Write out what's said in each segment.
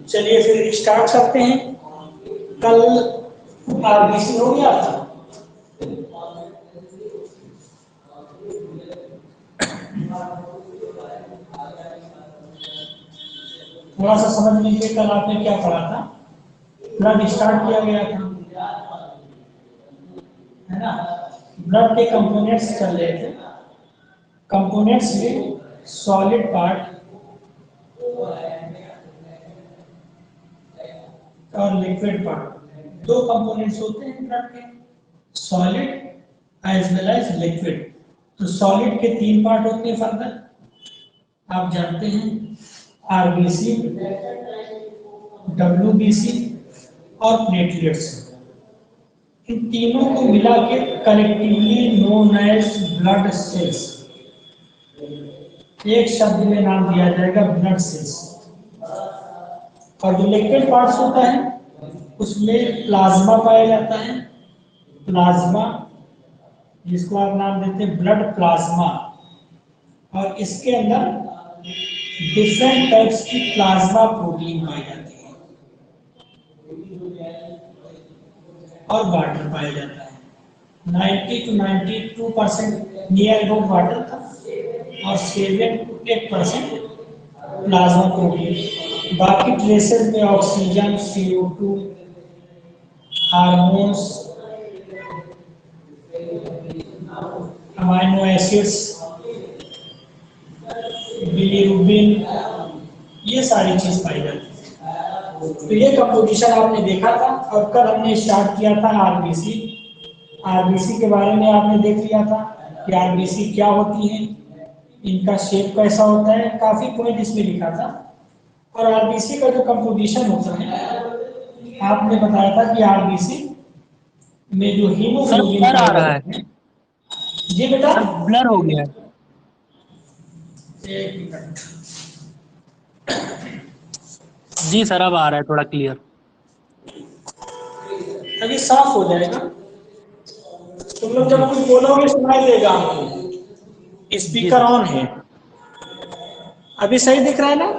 चलिए फिर स्टार्ट करते हैं। कल आरबीसी हो गया था, थोड़ा सा समझ लीजिए कल आपने क्या पढ़ा था। ब्लड स्टार्ट किया गया था, है ना। ब्लड के कंपोनेंट्स चल रहे थे। कंपोनेंट्स में सॉलिड पार्ट और लिक्विड पार्ट, दो कंपोनेंट्स होते हैं ब्लड के, solid as well as liquid. तो सॉलिड के तीन पार्ट होते हैं फर्दर, आप जानते हैं, आरबीसी, डब्ल्यूबीसी और प्लेटलेट्स। इन तीनों को मिला के collectively known as blood cells, एक शब्द में नाम दिया जाएगा ब्लड सेल्स। और जो लिक्विड पार्ट्स होता है उसमें प्लाज्मा पाया जाता है, प्लाज्मा जिसको आप नाम देते हैं ब्लड प्लाज्मा, और इसके अंदर डिफरेंट टाइप्स की प्लाज्मा प्रोटीन पाई जाती है और वाटर पाया जाता है। 90 to 92% नियर अबाउट वाटर था और 7 to 8% प्लाज्मा प्रोटीन। बाकी ट्रेसेस में oxygen, CO2, hormones, amino acids, bilirubin, ये सारी चीज पाई जाती है। तो ये कंपोजिशन आपने देखा था। और कल हमने स्टार्ट किया था आरबीसी। आरबीसी के बारे में आपने देख लिया था कि आरबीसी क्या होती है, इनका शेप कैसा होता है, काफी पॉइंट इसमें लिखा था। और आरबीसी का जो कंपोजिशन होता है, आपने बताया था कि आरबीसी में जो हीमोग्लोबिन आ पाया रहा है, जाता है, जी बेटा ब्लर हो गया है। एक मिनट, जी सर अब आ रहा है थोड़ा क्लियर। अभी साफ हो जाएगा। तुम लोग जब कुछ बोलोगे सुनाई देगा हमको। स्पीकर ऑन है, अभी सही दिख रहा है ना?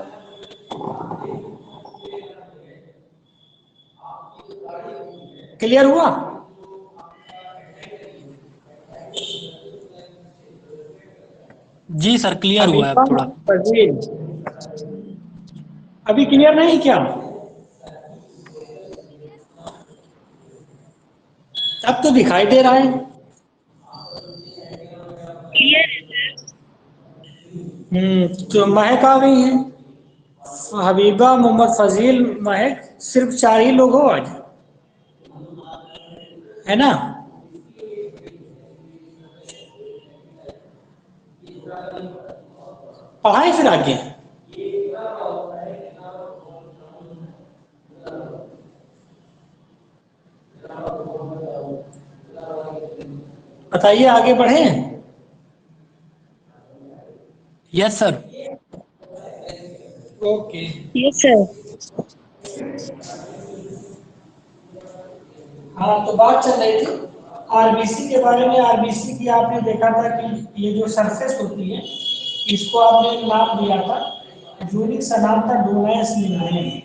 क्लियर हुआ? जी सर क्लियर हुआ है अब थोड़ा। अभी क्लियर नहीं क्या? अब तो दिखाई दे रहा है। तो महक आ गई है, हबीबा, मोहम्मद फजील, महक, सिर्फ 4 ही लोग हो आज, है ना। पढ़ाई फिर आगे। बताइए आगे बढ़े। Yes sir. Okay, yes sir. हाँ तो बात चल रही थी आरबीसी के बारे में। आरबीसी की आपने देखा था कि ये जो सरफेस होती है, इसको आपने नाम दिया था, यूनिक सा नाम था डोनायस मेम्ब्रेन।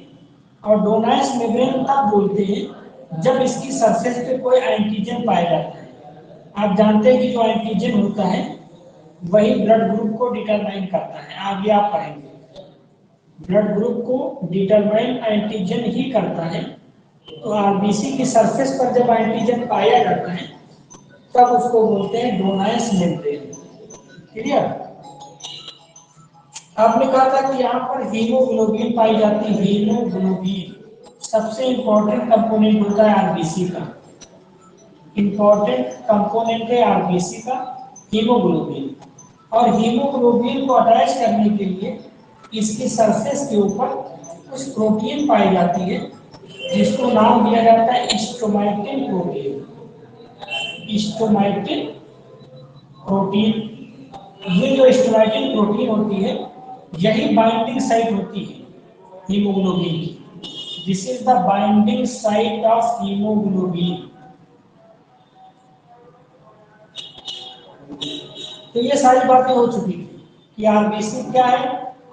और डोनायस मेम्ब्रेन तब बोलते हैं जब इसकी सरफेस पे कोई एंटीजन पाया जाता है। आप जानते हैं कि जो एंटीजन होता है वही ब्लड ग्रुप को डिटरमाइन करता है, आगे आप पढ़ेंगे। ब्लड ग्रुप को डिटरमाइन एंटीजन ही करता है। तो आरबीसी की सरफेस पर जब एंटीजन पाया जाता है तब उसको बोलते हैं डोनायस मेम्ब्रेन। क्लियर? आपने कहा था कि यहाँ पर हीमोग्लोबिन पाई जाती है। हीमोग्लोबिन सबसे इंपॉर्टेंट कंपोनेंट होता है आरबीसी का। इंपॉर्टेंट कंपोनेंट है आरबीसी का हीमोग्लोबिन, और हीमोग्लोबिन को अटैच करने के लिए इसकी सरफेस के ऊपर कुछ प्रोटीन पाई जाती है जिसको नाम दिया जाता है स्ट्रोमाटिन प्रोटीन। स्ट्रोमाटिन प्रोटीन, ये जो स्ट्रोमाटिन प्रोटीन होती है यही बाइंडिंग साइट होती है हीमोग्लोबिन की। This is the binding site of haemoglobin. तो ये सारी बातें हो चुकी थी कि आरबीसी क्या है,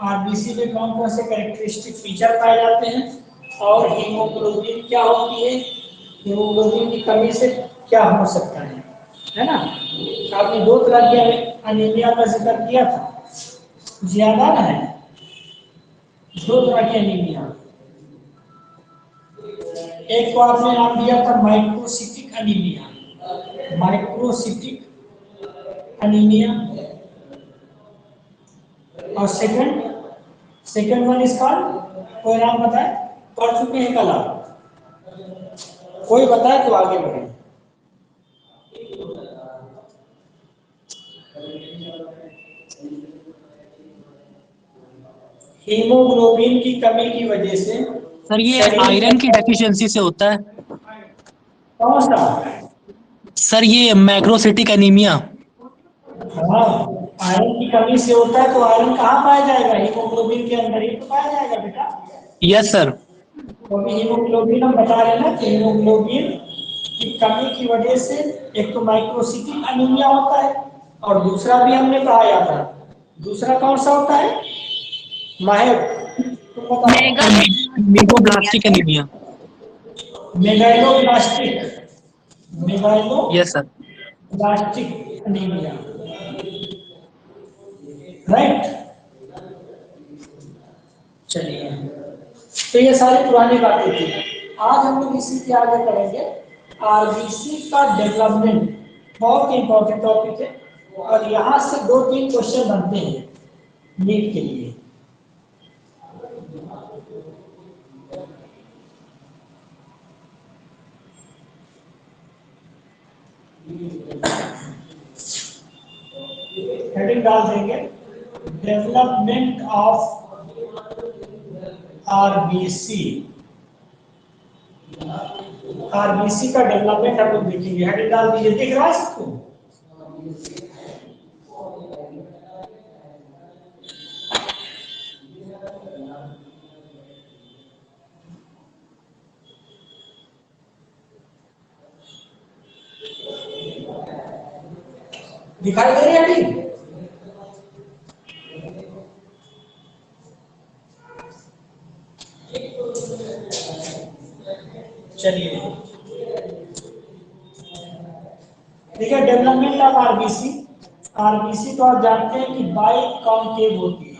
आरबीसी में कौन कौन से कैरेक्टरिस्टिक फीचर पाए जाते हैं, और हीमोग्लोबिन क्या होती है, हीमोग्लोबिन की कमी से क्या हो सकता है ना। आपने दो तरह के अनीमिया का जिक्र किया था, ज्यादा ना है, दो तरह की अनीमिया। एक को आपने नाम दिया था माइक्रोसिटिक अनीमिया, माइक्रोसिटिक अनीमिया, और सेकंड वन इज कॉल्ड, कोई नाम बताए, पढ़ चुके हैं कल आप, कोई बताए तो आगे बढ़े। हीमोग्लोबिन की कमी की वजह से सर ये शरीर आयरन की डेफिशिएंसी से होता है। कौन सा, सर ये मैक्रोसिटिक एनीमिया। हाँ आयरन की कमी से होता है, तो आयरन कहाँ पाया जाएगा, हीमोग्लोबिन के अंदर ही तो पाया जाएगा बेटा। Yes sir. तो अभी हीमोग्लोबिन हम बता रहे हैं ना कि हीमोग्लोबिन की कमी की वजह से एक तो माइक्रोसिटिक अनीमिया होता है, और दूसरा भी हमने पढ़ाया था, दूसरा कौन सा होता है माहिर, तुम बताओ। Megaloblastic anaemia. Megaloblastic, megaloblastic yes sir. Anaemia, right. चलिए, तो ये सारी पुरानी बातें थी। आज हम लोग इसी के आगे करेंगे आरबीसी का डेवलपमेंट, बहुत इंपॉर्टेंट टॉपिक है, और यहाँ से दो तीन क्वेश्चन बनते हैं नीट के लिए। हेडिंग डाल देंगे, डेवलपमेंट ऑफ आरबीसी, आरबीसी का डेवलपमेंट हम लोग देखेंगे। हेडिंग डाल दीजिए, दिख रहा है सबको। दिखाई दे रही है हेडिंग? चलिए, ठीक है, डेवलपमेंट ऑफ आरबीसी। आरबीसी तो आप जानते हैं कि बाई कॉन्केव होती है,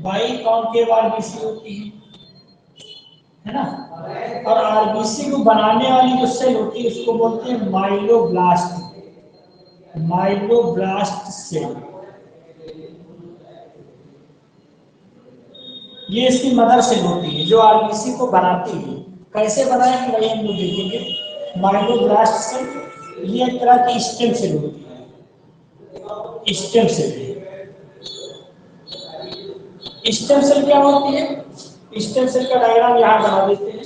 बाई कॉन्केव आरबीसी होती है ना। और आरबीसी को बनाने वाली जो सेल होती है उसको बोलते हैं माइलोब्लास्ट, माइलोब्लास्ट सेल। ये इसकी मदर सेल होती है जो आरबीसी को बनाती है। कैसे बनाएगी वही हम लोग देखेंगे। माइलोब्लास्ट सेल ये एक तरह की स्टेम सेल होती है, स्टेम सेल। स्टेम सेल क्या होती है, स्टेम सेल का डायग्राम यहाँ बना देते हैं।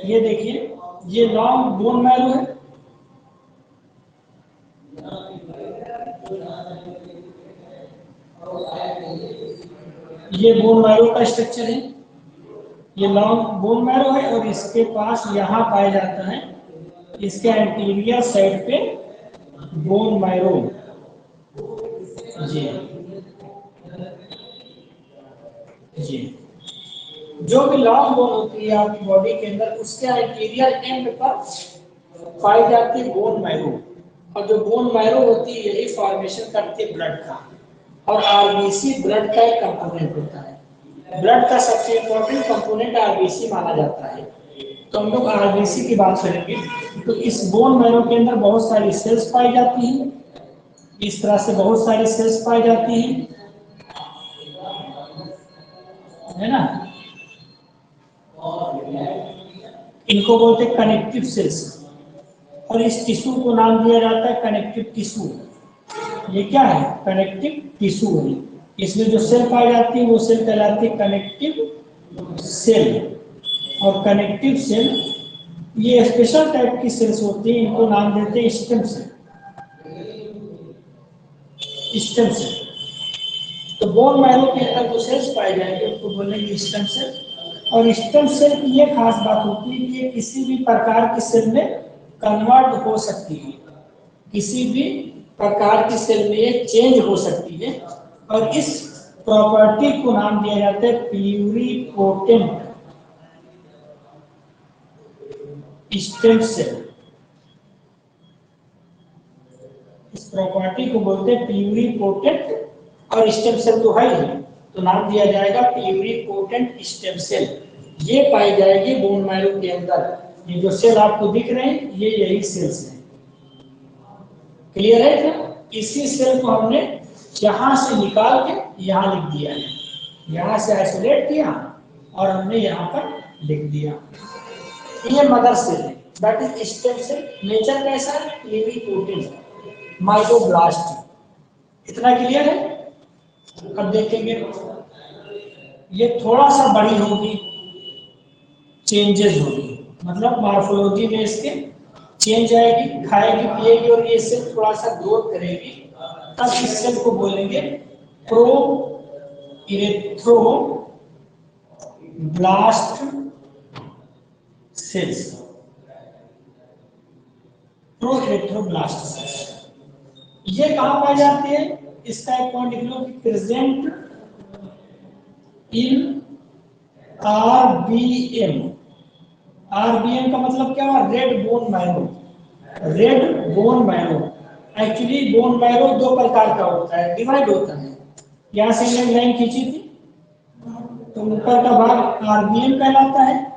ये देखिए, ये लॉन्ग बोन मैरो है, ये बोन मैरो का स्ट्रक्चर है, ये लॉन्ग बोन मैरो है, और इसके पास यहाँ पाया जाता है इसके एंटीरियर साइड पे बोन मैरो। जी जी, जो भी लॉन्ग बोन होती है आपकी बॉडी के अंदर उसके एंटीरियर एंड पर पाई जाती है बोन मैरो, और जो बोन मैरो होती है यही फॉर्मेशन करती है ब्लड का, और आरबीसी ब्लड का एक कंपोनेंट होता है। ब्लड का सबसे इंपॉर्टेंट कंपोनेंट आरबीसी माना जाता है। तो हम लोग आरबीसी की बात करेंगे, तो इस बोन मैरो के अंदर बहुत सारी सेल्स पाई जाती हैं, इस तरह से बहुत सारी सेल्स पाई जाती हैं, है ना। इनको बोलते हैं कनेक्टिव सेल्स, और इस टिश्यू को नाम दिया जाता है कनेक्टिव टिश्यू। ये क्या है? कनेक्टिव टिश्यू है। इसमें जो सेल पाई जाती है वो सेल कहलाती है कनेक्टिव सेल। और कनेक्टिव सेल ये स्पेशल टाइप की सेल्स होती है, इनको नाम देते हैं स्टेम सेल। Stem cell. तो बोन मैरो के अंदर जो सेल्स पाए जाएंगे उनको बोलेंगे स्टेम सेल। और स्टेम सेल की ये खास बात होती है कि ये किसी भी प्रकार की सेल में कन्वर्ट हो सकती है, किसी भी प्रकार की सेल में ये चेंज हो सकती है। और इस प्रॉपर्टी को नाम दिया जाता है प्लूरिपोटेंट स्टेम सेल। इस प्रॉपर्टी को बोलते हैं प्लूरिपोटेंट, और स्टेम सेल तो है ही, तो नाम दिया जाएगा प्लूरिपोटेंट स्टेम सेल। ये पाई जाएगी बोन मैरो के अंदर। ये जो सेल आपको दिख रहे हैं ये यही सेल्स हैं। क्लियर है क्या? इसी सेल को हमने यहां से निकाल के यहां लिख दिया है, यहां से आइसोलेट किया और हमने यहां पर लिख दिया। ये मदर सेल है, that is stem cell. Nature कैसा है? Pluripotent microblast. इतना क्लियर है? अब देखेंगे ये थोड़ा सा बड़ी होगी, चेंजेस होगी, मतलब मॉर्फोलॉजी में इसके चेंज आएगी, खाएगी पिएगी और ये सेल थोड़ा सा ग्रोथ करेगी। तब इस सेल को बोलेंगे प्रो इरेथ्रोब्लास्ट सेल्स। प्रो इरेथ्रोब्लास्ट सेल्स ये कहां पाई जाती है? इसका एक पॉइंट लिख लो कि प्रेजेंट इन आरबीएम। आरबीएम का मतलब क्या हुआ? Red bone marrow. Red bone marrow. Actually bone marrow दो प्रकार का होता है, डिवाइड होता है। यहां से मैंने लाइन खींची थी, तो ऊपर का भाग आरबीएम कहलाता है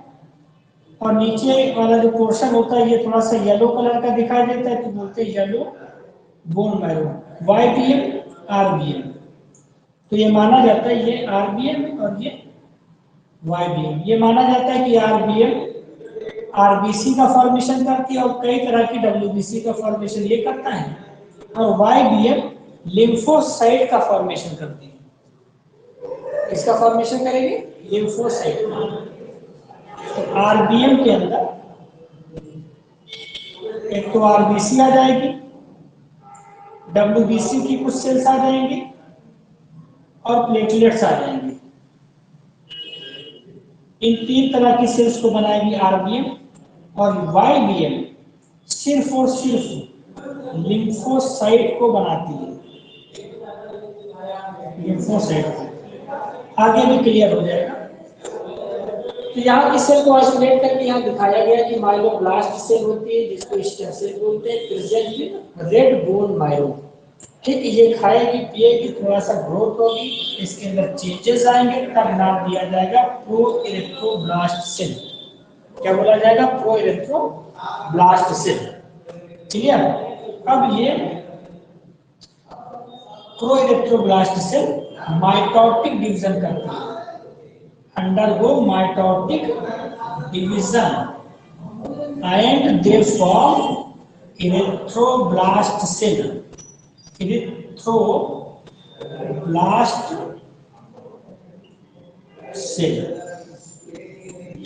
और नीचे वाला जो पोर्शन होता है ये थोड़ा सा येलो कलर का दिखाई देता है, तो बोलते हैं येलो बोन मैरो। वाईबीएम आरबीएम। तो ये माना जाता है ये आरबीएम और ये वाईबीएम। ये माना जाता है कि आरबीएम आरबीसी का फॉर्मेशन करती है और कई तरह की डब्ल्यूबीसी का फॉर्मेशन ये करता है, और वाईबीएम लिम्फोसाइट का फॉर्मेशन करती है। इसका फॉर्मेशन करेगी लिम्फोसाइट। तो आरबीएम के अंदर एक तो आरबीसी आ जाएगी, डब्ल्यूबीसी की कुछ सेल्स आ जाएंगी और प्लेटलेट्स आ जाएंगे। इन तीन तरह की सेल्स को बनाएगी आरबीएम। और वाईबीएम सिर्फ और सिर्फ लिम्फोसाइट को बनाती है। लिम्फोसाइट आगे भी क्लियर हो जाएगा। तो यहाँ की सेल को आइसोलेट करके यहाँ दिखाया गया कि माइलोब्लास्ट सेल होती है जिसको स्टेम सेल बोलते हैं, present with red bone marrow. ठीक, ये खाएगी पिएगी, थोड़ा सा ग्रोथ होगी, इसके अंदर चेंजेस आएंगे, तब नाम दिया जाएगा प्रो इरेथ्रोब्लास्ट सेल। क्या बोला जाएगा? Proerythroblast cell. क्लियर? अब ये proerythroblast cell mitotic division करती है, undergo mitotic division and they form erythroblast cell. Erythroblast cell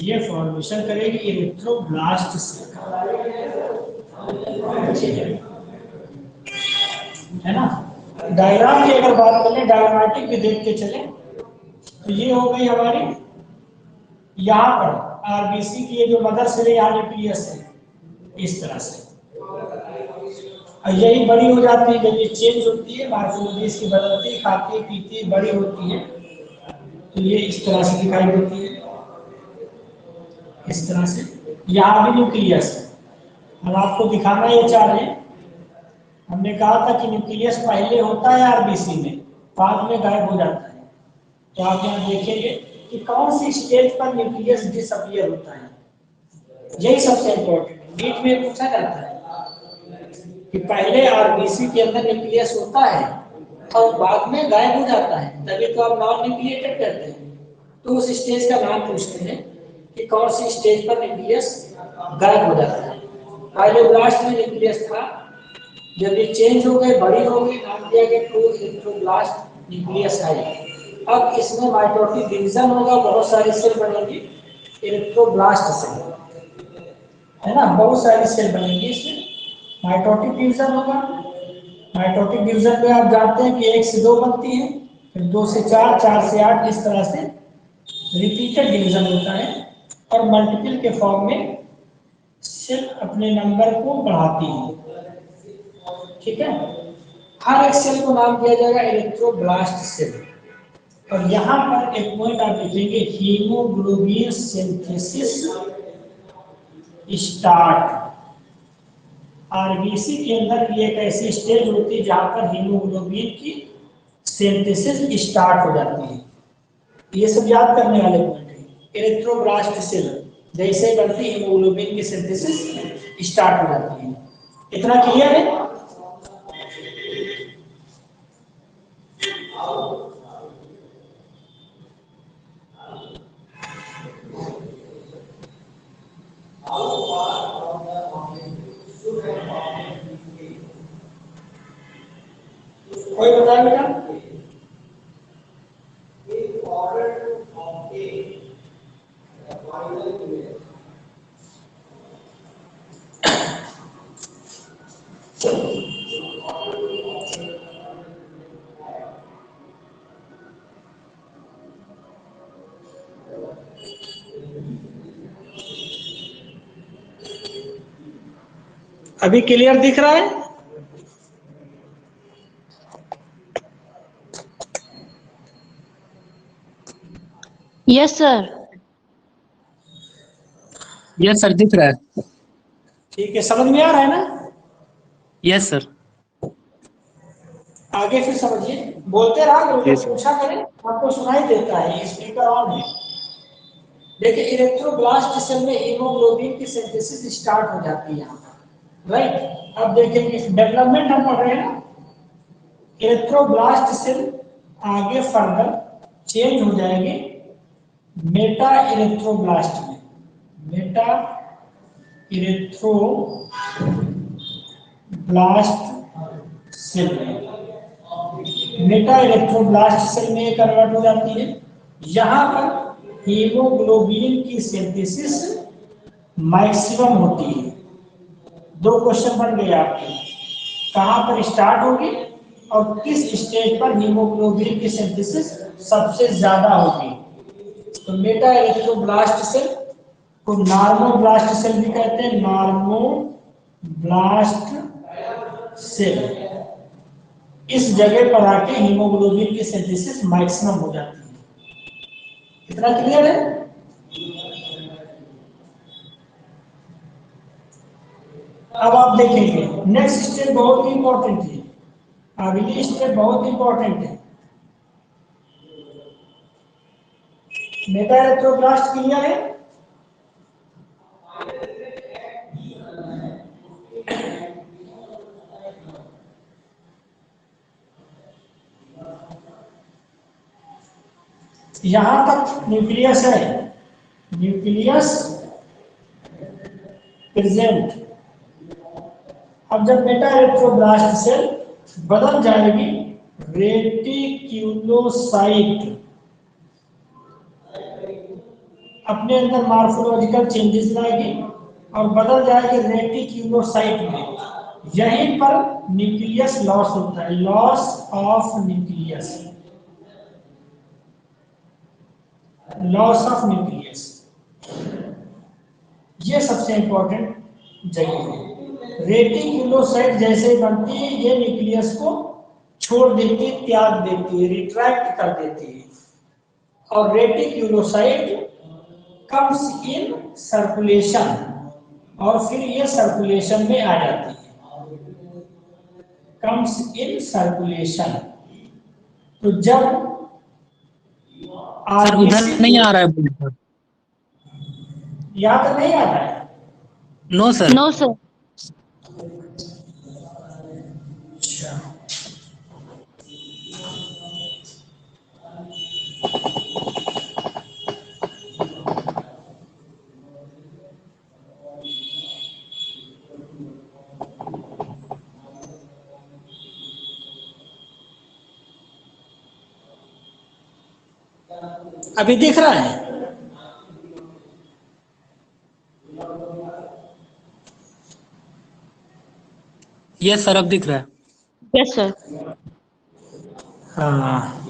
ये फॉर्मेशन करेगी इरेथ्रोब्लास्ट सेल, है ना। डायग्राम की अगर बात करें, डायग्रामेटिक भी देख के चले, तो ये हो गई हमारी यहाँ पर आरबीसी की ये जो मदर सेल है, यहाँ न्यूक्लियस है इस तरह से। यही बड़ी हो जाती है जब ये चेंज होती है, मॉर्फोलॉजी इसकी बदलती है, खाती है पीती है, बड़ी होती है, तो ये इस तरह से दिखाई देती है, इस तरह से। यहाँ भी न्यूक्लियस है, हम आपको दिखाना ये चाह रहे हैं। हमने कहा था कि न्यूक्लियस पहले होता है आरबीसी में, बाद में गायब हो जाता है। तो आप यहाँ देखेंगे कि कौन सी स्टेज पर न्यूक्लियस डिसअपीयर होता है, यही सबसे इम्पोर्टेंट है। नीट में पूछा जाता है कि पहले आरबीसी के अंदर न्यूक्लियस होता है और बाद में गायब हो जाता है, तभी तो आप नॉन न्यूक्लिएटेड कहते हैं। तो उस स्टेज का नाम पूछते हैं कि कौन सी स्टेज पर न्यूक्लियस गायब हो जाता है। फाइब्रोब्लास्ट में न्यूक्लियस था, जब ये चेंज हो गए, बड़ी हो गई, नाम दिया गया प्रोइरेथ्रोब्लास्ट न्यूक्लियस है। अब इसमें माइटोटिक डिवीजन होगा, बहुत सारे सेल बनेंगे, इरेथ्रोब्लास्ट सेल है ना, बहुत सारे सेल बनेंगे इसमें, माइटोटिक डिवीजन होगा। माइटोटिक डिवीजन में आप जानते हैं कि 1 से 2 बनती है, फिर 2 से 4, 4 से 8, इस तरह से रिपीटेड डिवीजन होता है, और मल्टीपल के फॉर्म में सेल अपने नंबर को बढ़ाती है। ठीक है, हर एक सेल को नाम दिया जाएगा इरेथ्रोब्लास्ट सेल। और यहाँ पर एक पॉइंट आप लिखेंगे, हीमोग्लोबिन सिंथेसिस स्टार्ट। आरबीसी के अंदर ये एक ऐसी स्टेज होती है जहां पर हीमोग्लोबिन की सिंथेसिस स्टार्ट हो जाती है। ये सब याद करने वाले पॉइंट है। इरेथ्रोब्लास्ट सेल जैसे बनती है, हीमोग्लोबिन की सिंथेसिस स्टार्ट हो जाती है। इतना क्लियर है? कोई बताए बेटा? अभी क्लियर दिख रहा है? Yes sir. यस सर, दिख रहा है। ठीक है, समझ में आ रहा है ना? Yes sir. आगे फिर समझिए, बोलते रहा करो, जी जब सर। पूछा करें आपको सुनाई देता है, स्पीकर ऑन है। देखिए, इरेथ्रोब्लास्ट सेल में हीमोग्लोबिन की सिंथेसिस स्टार्ट हो जाती है यहाँ पर, राइट। अब देखेंगे डेवलपमेंट हम पढ़ रहे हैं ना, इरेथ्रोब्लास्ट सेल आगे फर्दर चेंज हो जाएंगे मेटा इरेथ्रोब्लास्ट में। मेटा इरेथ्रोब्लास्ट सेल में, मेटा इलेक्ट्रोब्लास्ट सेल में कन्वर्ट हो जाती है। यहाँ पर हीमोग्लोबिन की सिंथेसिस मैक्सिमम होती है। 2 क्वेश्चन बन गए आपके, कहाँ पर स्टार्ट होगी और किस स्टेज पर हीमोग्लोबिन की सिंथेसिस सबसे ज्यादा होगी। तो मेटा इलेक्ट्रोब्लास्ट सेल को नॉर्मोब्लास्ट सेल भी कहते हैं, नॉर्मोब्लास्ट सेल। इस जगह पर आके हीमोग्लोबिन की सिंथेसिस मैक्सिमम हो जाती है। इतना क्लियर है? अब आप देखेंगे नेक्स्ट स्टेप बहुत ही इंपॉर्टेंट है। अगली स्टेप बहुत इंपॉर्टेंट है। मेटा इलेक्ट्रोब्लास्ट क्लियर है? यहां तक न्यूक्लियस है, न्यूक्लियस प्रेजेंट। अब जब मेटा इलेक्ट्रोब्लास्ट सेल बदल जाएगी रेटिक्यूलोसाइट, अपने अंदर मार्फोलॉजिकल चेंजेस लाएगी और बदल जाएगी रेटिक्यूलोसाइट में। यहीं पर न्यूक्लियस लॉस होता है, loss of nucleus, loss of nucleus. ये सबसे इंपॉर्टेंट जगह है। रेटिक्यूलोसाइट जैसे बनती है, ये न्यूक्लियस को छोड़ देती है, त्याग देती है, रिट्रैक्ट कर देती है, और रेटिक्यूलोसाइट कम्स इन सर्कुलेशन, और फिर ये सर्कुलेशन में आ जाती है, कम्स इन सर्कुलेशन। तो जब सर उधर नहीं आ रहा है बोर्ड पर। यहाँ तक नहीं आता है? No sir. No sir. अभी दिख रहा है? यस सर, अब दिख रहा है। Yes, sir. हाँ,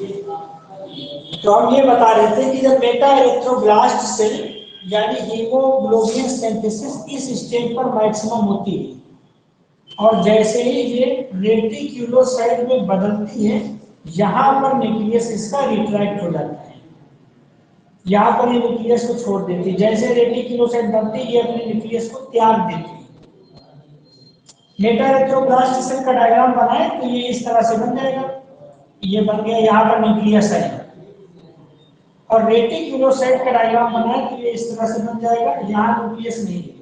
तो हम ये बता रहे थे कि जब बेटा एरिथ्रोब्लास्ट सेल यानी हीमोग्लोबिन सिंथेसिस इस स्टेज पर मैक्सिमम होती है और जैसे ही ये रेटिक्यूलोसाइट में बदलती है, यहाँ पर न्यूक्लियस इसका रिट्रैक्ट हो जाता है, यहाँ पर ये न्यूक्लियस को छोड़ देती है। जैसे रेटिक्यूलोसाइट बनती है, ये अपने न्यूक्लियस को त्याग देती है। मेटाएरिथ्रोब्लास्ट सेल का डायग्राम बनाए तो ये इस तरह से बन जाएगा, ये बन गया, यहाँ पर न्यूक्लियस है। और रेटिक्यूलोसाइट का डायग्राम बनाए तो ये इस तरह से बन जाएगा, यहाँ न्यूक्लियस नहीं है।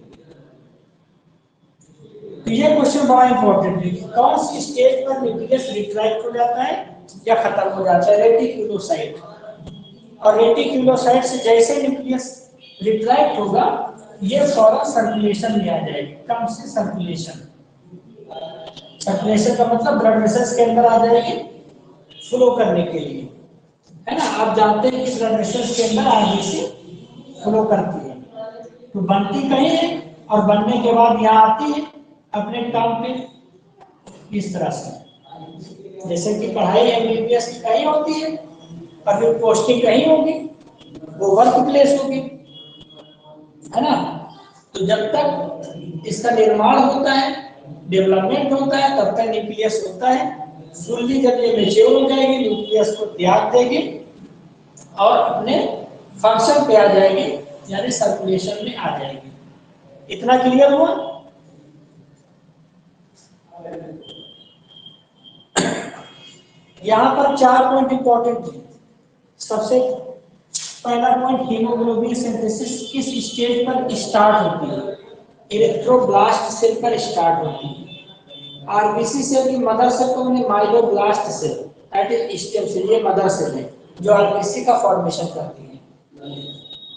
तो ये क्वेश्चन बड़ा इंपॉर्टेंट है कि कौन सी स्टेज पर न्यूक्लियस रिट्रैक्ट हो जाता है या खत्म हो जाता है? रेटिक्यूलोसाइट। और रेटिक्यूलोसाइट से जैसे न्यूक्लियस रिट्रैक्ट होगा, ये फौरन सर्कुलेशन में आ जाएगी। कम से सर्कुलेशन, सर्कुलेशन का मतलब ब्लड वेसल्स के अंदर आ जाएगी फ्लो करने के लिए, है ना। आप जानते हैं कि ब्लड वेसल्स के अंदर आरबीसी फ्लो करती है, तो बनती कहीं है और बनने के बाद यहाँ आती है अपने काम पे, इस तरह से। जैसे कि पढ़ाई एमबीबीएस की कहीं होती है और फिर पोस्टिंग कहीं होगी, वो वर्क प्लेस होगी, है ना। तो जब तक इसका निर्माण होता है, डेवलपमेंट होता है, तब तक न्यूक्लियस होता है। फुल्ली जब ये मैच्योर हो जाएगी, न्यूक्लियस को त्याग देगी और अपने फंक्शन पे आ जाएगी, यानी सर्कुलेशन में आ जाएगी। इतना क्लियर हुआ? यहाँ पर 4 पॉइंट इंपॉर्टेंट है। सबसे पहला पॉइंट, हीमोग्लोबिन सिंथेसिस किस स्टेज पर स्टार्ट होती है? एरिथ्रोब्लास्ट सेल पर स्टार्ट होती है। आरबीसी सेल की मदर सेल को हमने myeloblast cell, that is stem cell, ये मदर सेल है जो आरबीसी का फॉर्मेशन करती है।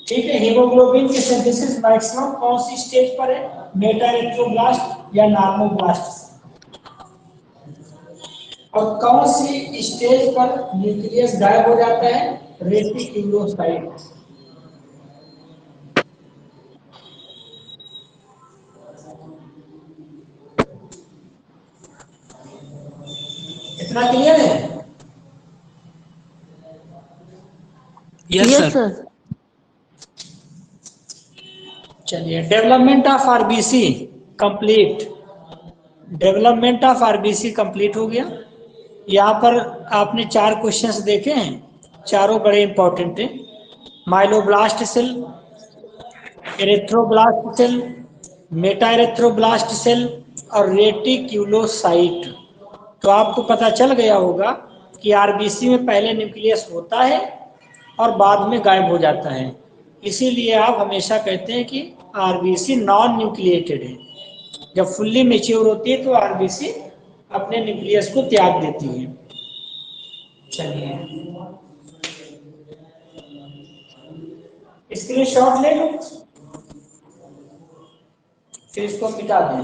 ठीक है, हीमोग्लोबिन की सिंथेसिस मैक्सिमम कौन सी स्टेज पर है? मेटाएरिथ्रोब्लास्ट या नॉर्मोब्लास्ट। और कौन सी स्टेज पर न्यूक्लियस गायब हो जाता है? रेटिक्यूलोसाइट। इतना क्लियर है? Yes Yes, sir. sir. चलिए, development of RBC complete. Development of RBC complete हो गया। यहाँ पर आपने 4 क्वेश्चंस देखे हैं, चारों बड़े इंपॉर्टेंट हैं। Myeloblast cell, erythroblast cell, metaerythroblast cell और रेटिक्यूलोसाइट। तो आपको पता चल गया होगा कि आरबीसी में पहले न्यूक्लियस होता है और बाद में गायब हो जाता है। इसीलिए आप हमेशा कहते हैं कि आरबीसी नॉन न्यूक्लिएटेड है। जब फुल्ली मैच्योर होती है तो आरबीसी अपने न्यूक्लियस को त्याग देती है। चलिए, स्क्रीनशॉट ले लो, फिर इसको मिटा दें।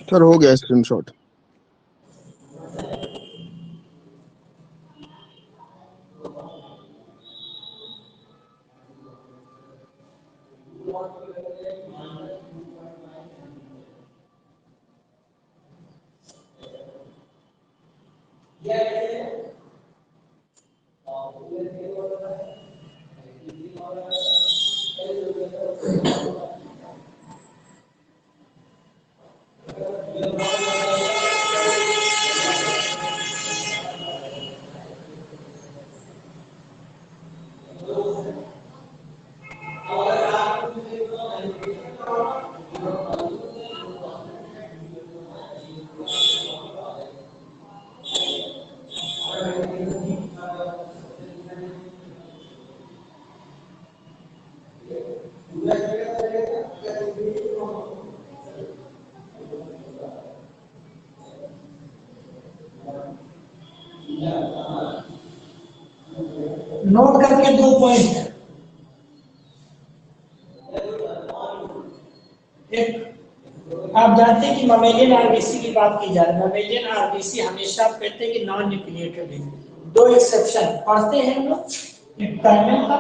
सर हो गया स्क्रीनशॉट। नोट करके 2 पॉइंट। एक, आप जानते हैं कि ममेलियन आरबीसी की बात की जा रही है। ममेलियन आरबीसी हमेशा आप कहते हैं कि नॉन न्यूक्लिएटेड है। 2 एक्सेप्शन पढ़ते हैं हम लोग, एक कैमल था,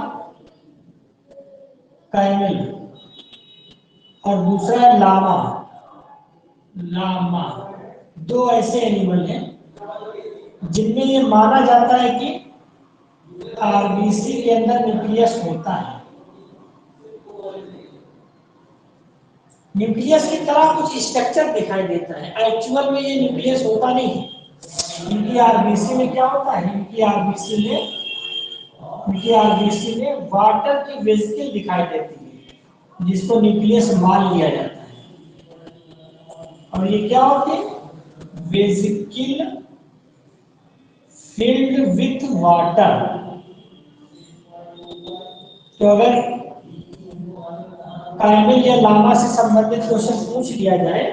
कैमल, और दूसरा है लामा। लामा, दो ऐसे एनिमल हैं जिनमें ये माना जाता है कि आरबीसी के अंदर न्यूक्लियस होता है। न्यूक्लियस की तरह कुछ स्ट्रक्चर दिखाई देता है, एक्चुअल में ये न्यूक्लियस होता नहीं है। इनकी आरबीसी में क्या होता है, इनकी आरबीसी में वाटर की वेसिकल दिखाई देती है, जिसको न्यूक्लियस मान लिया जाता है। और ये क्या होते हैं, वेसिकल फिल्ड विथ वाटर। तो अगर काइमल या लामा से संबंधित क्वेश्चन पूछ लिया जाए,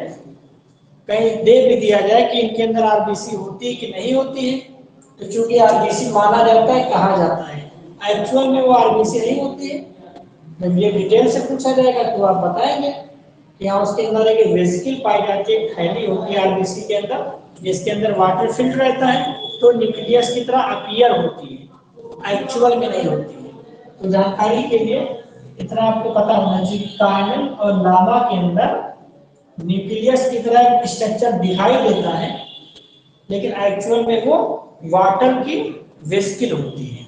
कहीं दे भी दिया जाए कि इनके अंदर आरबीसी होती है कि नहीं होती है, तो चूंकि आरबीसी माना जाता है, कहा जाता है, एक्चुअल में वो आरबीसी नहीं होती है। जब ये डिटेल से पूछा जाएगा तो आप बताएंगे कि हाँ उसके अंदर एक वेसिकल पाई जाती है, थैली होती है आरबीसी के अंदर, जिसके अंदर वाटर फिल्ड रहता है, तो न्यूक्लियस की तरह अपीयर होती है, एक्चुअल में नहीं होती है। तो जानकारी के लिए इतना आपको पता होना चाहिए, काइमल और लामा के अंदर न्यूक्लियस की तरह स्ट्रक्चर दिखाई देता है, लेकिन एक्चुअल में वो वाटर की वेसिकल होती है।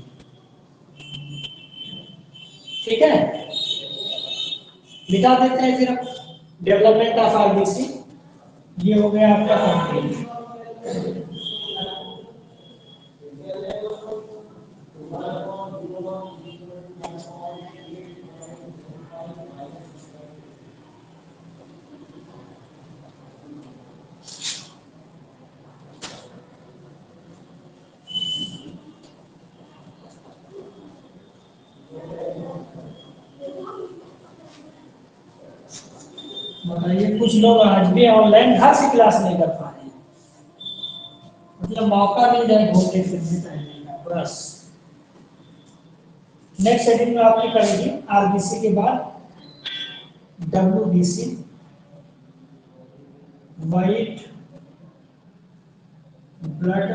ठीक है, मिटा देते हैं फिर अब डेवलपमेंट ऑफ आरबीसी। ये हो गया आपका कंप्लीट। बताइए, कुछ लोग आज भी ऑनलाइन घर से क्लास नहीं कर पा रहे हैं, मतलब मौका मिल जाए घूमने फिरने टहलने का बस। नेक्स्ट सेटिंग में आपकी करेंगे आरबीसी के बाद डब्ल्यूबीसी, वाइट ब्लड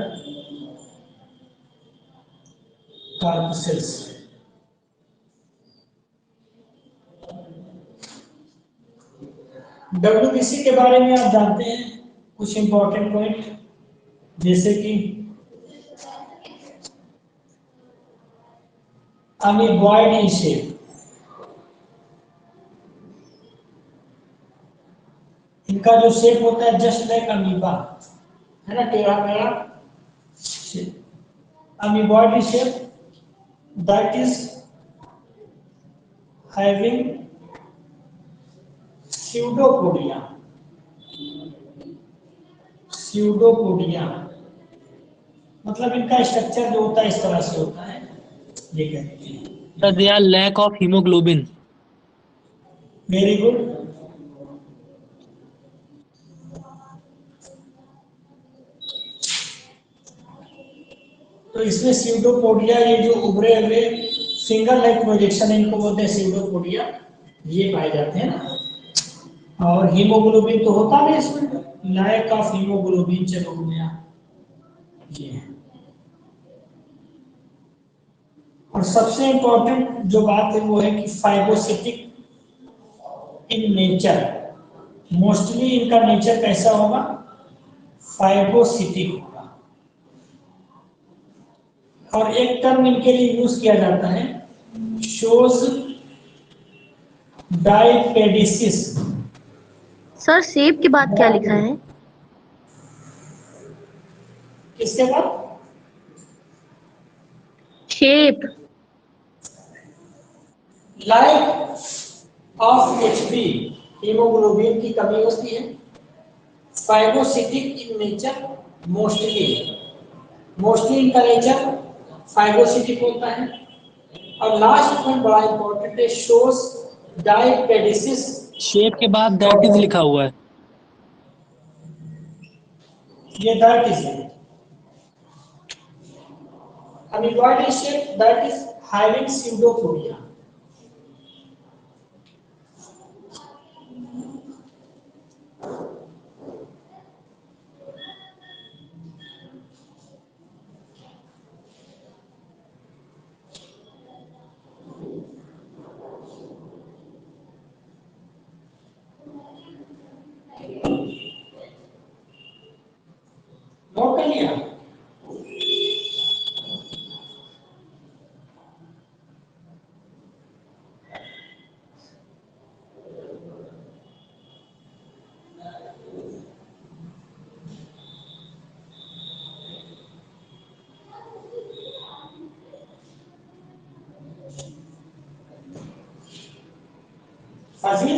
कार्पसेल्स। डब्ल्यूबीसी के बारे में आप जानते हैं कुछ इंपॉर्टेंट पॉइंट, जैसे कि अमीबॉइड इन शेप, इनका जो शेप होता है जस्ट लाइक अमीबा, है ना, टेढ़ा मेढ़ा amoeboid in shape, that is having pseudopodia. Pseudopodia मतलब इनका स्ट्रक्चर जो होता है इस तरह से होता है, ये कहते हैं। Sir, they are lack of hemoglobin. Very good. तो इसमें स्यूडोपोडिया, ये जो उभरे हुए फिंगर लाइक प्रोजेक्शन है, इनको बोलते हैं स्यूडोपोडिया, ये पाए जाते हैं ना। और हीमोग्लोबिन तो होता नहीं इसमें, लैक ऑफ हीमोग्लोबिन चलो हो गया ये। और सबसे इंपॉर्टेंट जो बात है वो है कि फाइब्रोसिटिक इन नेचर, मोस्टली इनका नेचर कैसा होगा, फाइब्रोसिटिक होगा। और एक टर्म इनके लिए यूज किया जाता है, शोज डाइपेडिसिस। सर सेब के बाद क्या लिखा है? किसके बाद, shape. Like of HP, haemoglobin की कमी होती है, फाइब्रोसिटिक इन नेचर, मोस्टली मोस्टली इनका नेचर फाइब्रोसिटिक होता है। और लास्ट पॉइंट बड़ा इंपॉर्टेंट है, शोज डाइपेडिसिस। शेप के बाद दैट इज लिखा हुआ है। ये that is amoeboid shape, that is having pseudopodia. Note कर लिया? फाजिल,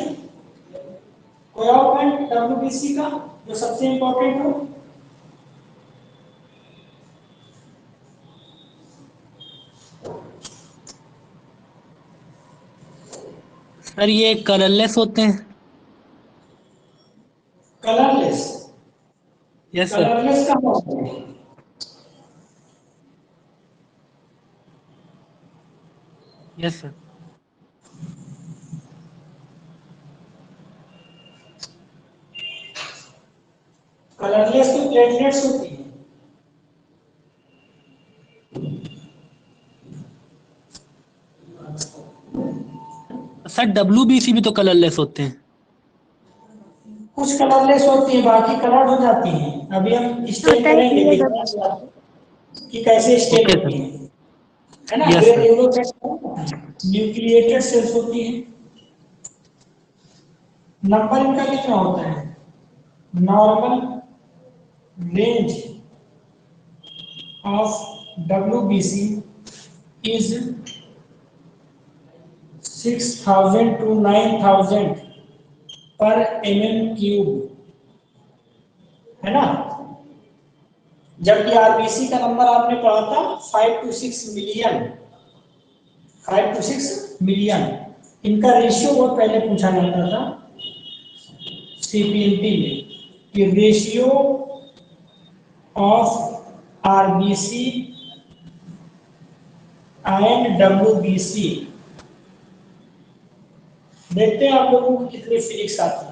कोई और पॉइंट डब्ल्यूबीसी का जो सबसे इंपॉर्टेंट हो? सर ये कलरलेस होते हैं। कलरलेस? Yes sir. कलरलेस का मतलब है? Yes sir. कलरलेस तो प्लेटलेट्स होती है। सर डब्ल्यूबीसी भी तो कलरलेस होते हैं। कुछ कलरलेस होती है, बाकी कलर हो जाती है। अभी हम स्टेट बताइए करेंगे, ये दिखाएंगे आपको कि कैसे स्टेट ओके होती सर। है ना? Yes sir. न्यूक्लिएटेड सेल्स होती है। नंबर इनका कितना होता है? Normal range of WBC is 6000 to 9000 पर mm³ है ना? जबकि आरबीसी का नंबर आपने पढ़ा था 5 to 6 मिलियन। 5 to 6 million. इनका रेशियो बहुत पहले पूछा जाता था सीपीएनटी में कि ratio of RBC and WBC. देखते हैं आप लोगों को कितने फिजिक्स आती है।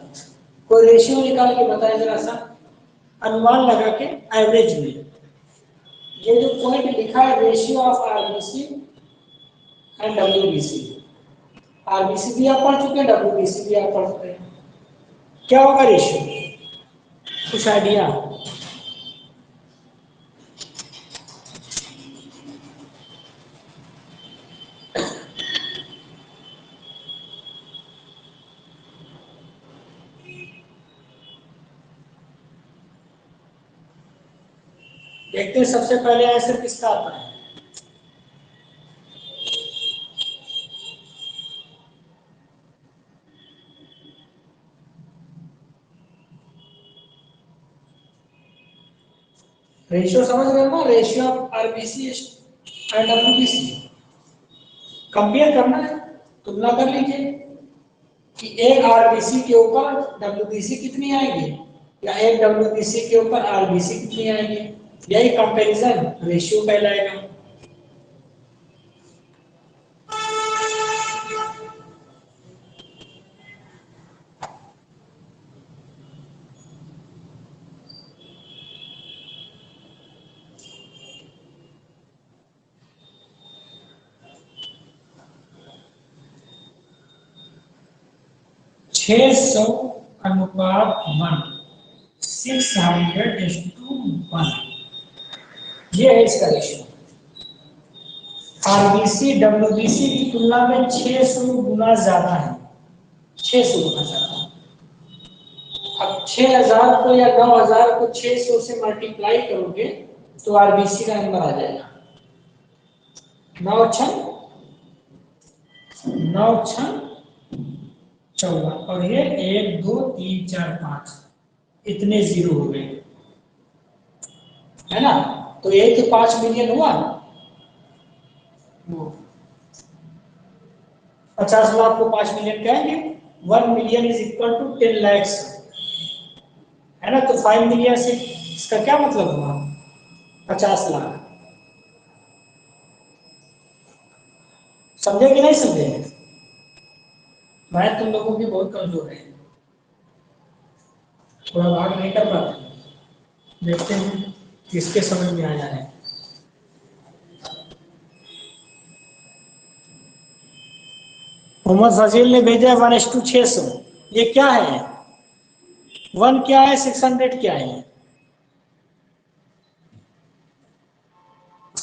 कोई रेशियो निकाल के बताए जरा सा, अनुमान लगा के एवरेज में। ये जो पॉइंट लिखा है ratio of RBC and WBC, RBC भी आप पढ़ चुके हैं, डब्ल्यूबीसी भी आप पढ़ चुके हैं। क्या होगा रेशियो? कुछ आइडिया? देखते हैं सबसे पहले आंसर किसका आता है। रेशियो समझ गए ना? Ratio of RBC and WBC compare करना है, तुलना कर लीजिए कि एक आरबीसी के ऊपर डब्ल्यूबीसी कितनी आएगी या एक डब्ल्यूबीसी के ऊपर आरबीसी कितनी आएगी। यही कंपैरिजन रेशियो कहलाएगा। छह सौ अनुपात 1, 600:1, ये है इसका रेशियो। आरबीसी डब्ल्यूबीसी की तुलना में 600 गुना ज्यादा है, 600 गुना ज्यादा। अब 6000 को या 9000 को 600 से मल्टीप्लाई करोगे तो आरबीसी का नंबर आ जाएगा 9 6 9 6 14, और ये 1 2 3 4 5 इतने जीरो हो गए, है ना? तो ये तो 5 मिलियन हुआ। 50 लाख को 5 मिलियन कहेंगे। 1 million is equal to 10 lakhs, है ना? तो 5 मिलियन से इसका क्या मतलब हुआ? 50 लाख। समझे कि नहीं समझे? मैं तुम लोगों की बहुत कमजोर है, थोड़ा भाग नहीं कर पाते। देखते हैं किसके समझ में आ जा रहे हैं। मोहम्मद फजील ने भेजा 1:600। ये क्या है? 1 क्या है, 600 क्या है?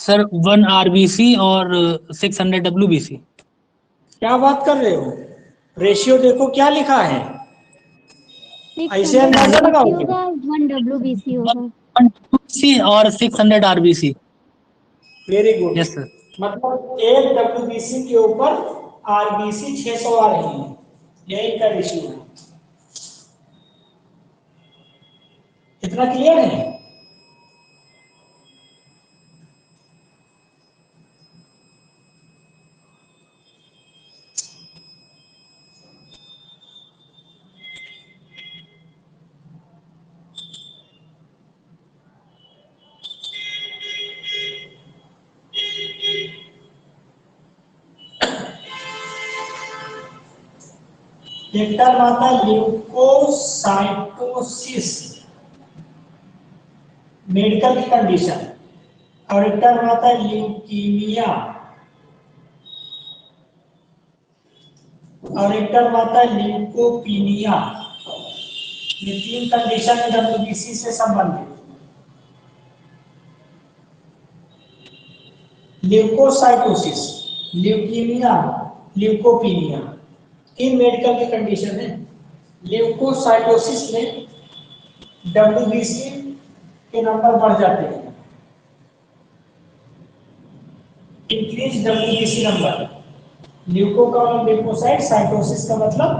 सर 1 आरबीसी और 600 डब्ल्यूबीसी। क्या बात कर रहे हो? रेशियो देखो क्या लिखा है, ऐसे अंदाजा लगाओगे? होगा 1 WBC होगा। 1 डब्ल्यूबीसी और 600 RBC. Very good. Yes sir. मतलब एक डब्ल्यूबीसी के ऊपर आरबीसी 600 आ रही है, यही का रेशियो है। इतना क्लियर है? एक टर्म आता है ल्यूकोसाइटोसिस, मेडिकल की कंडीशन, और एक टर्म आता है ल्यूकीमिया, और एक टर्म आता है ल्यूकोपीनिया। ये तीन कंडीशन है डब्ल्यूबीसी से संबंधित। ल्यूकोसाइटोसिस, ल्यूकीमिया, ल्यूकोपीनिया, तीन मेडिकल की कंडीशन है। ल्यूकोसाइटोसिस में डब्ल्यूबीसी के नंबर बढ़ जाते हैं, इंक्रीज डब्ल्यूबीसी नंबर। ल्यूको का ल्यूकोसाइट, साइटोसिस का मतलब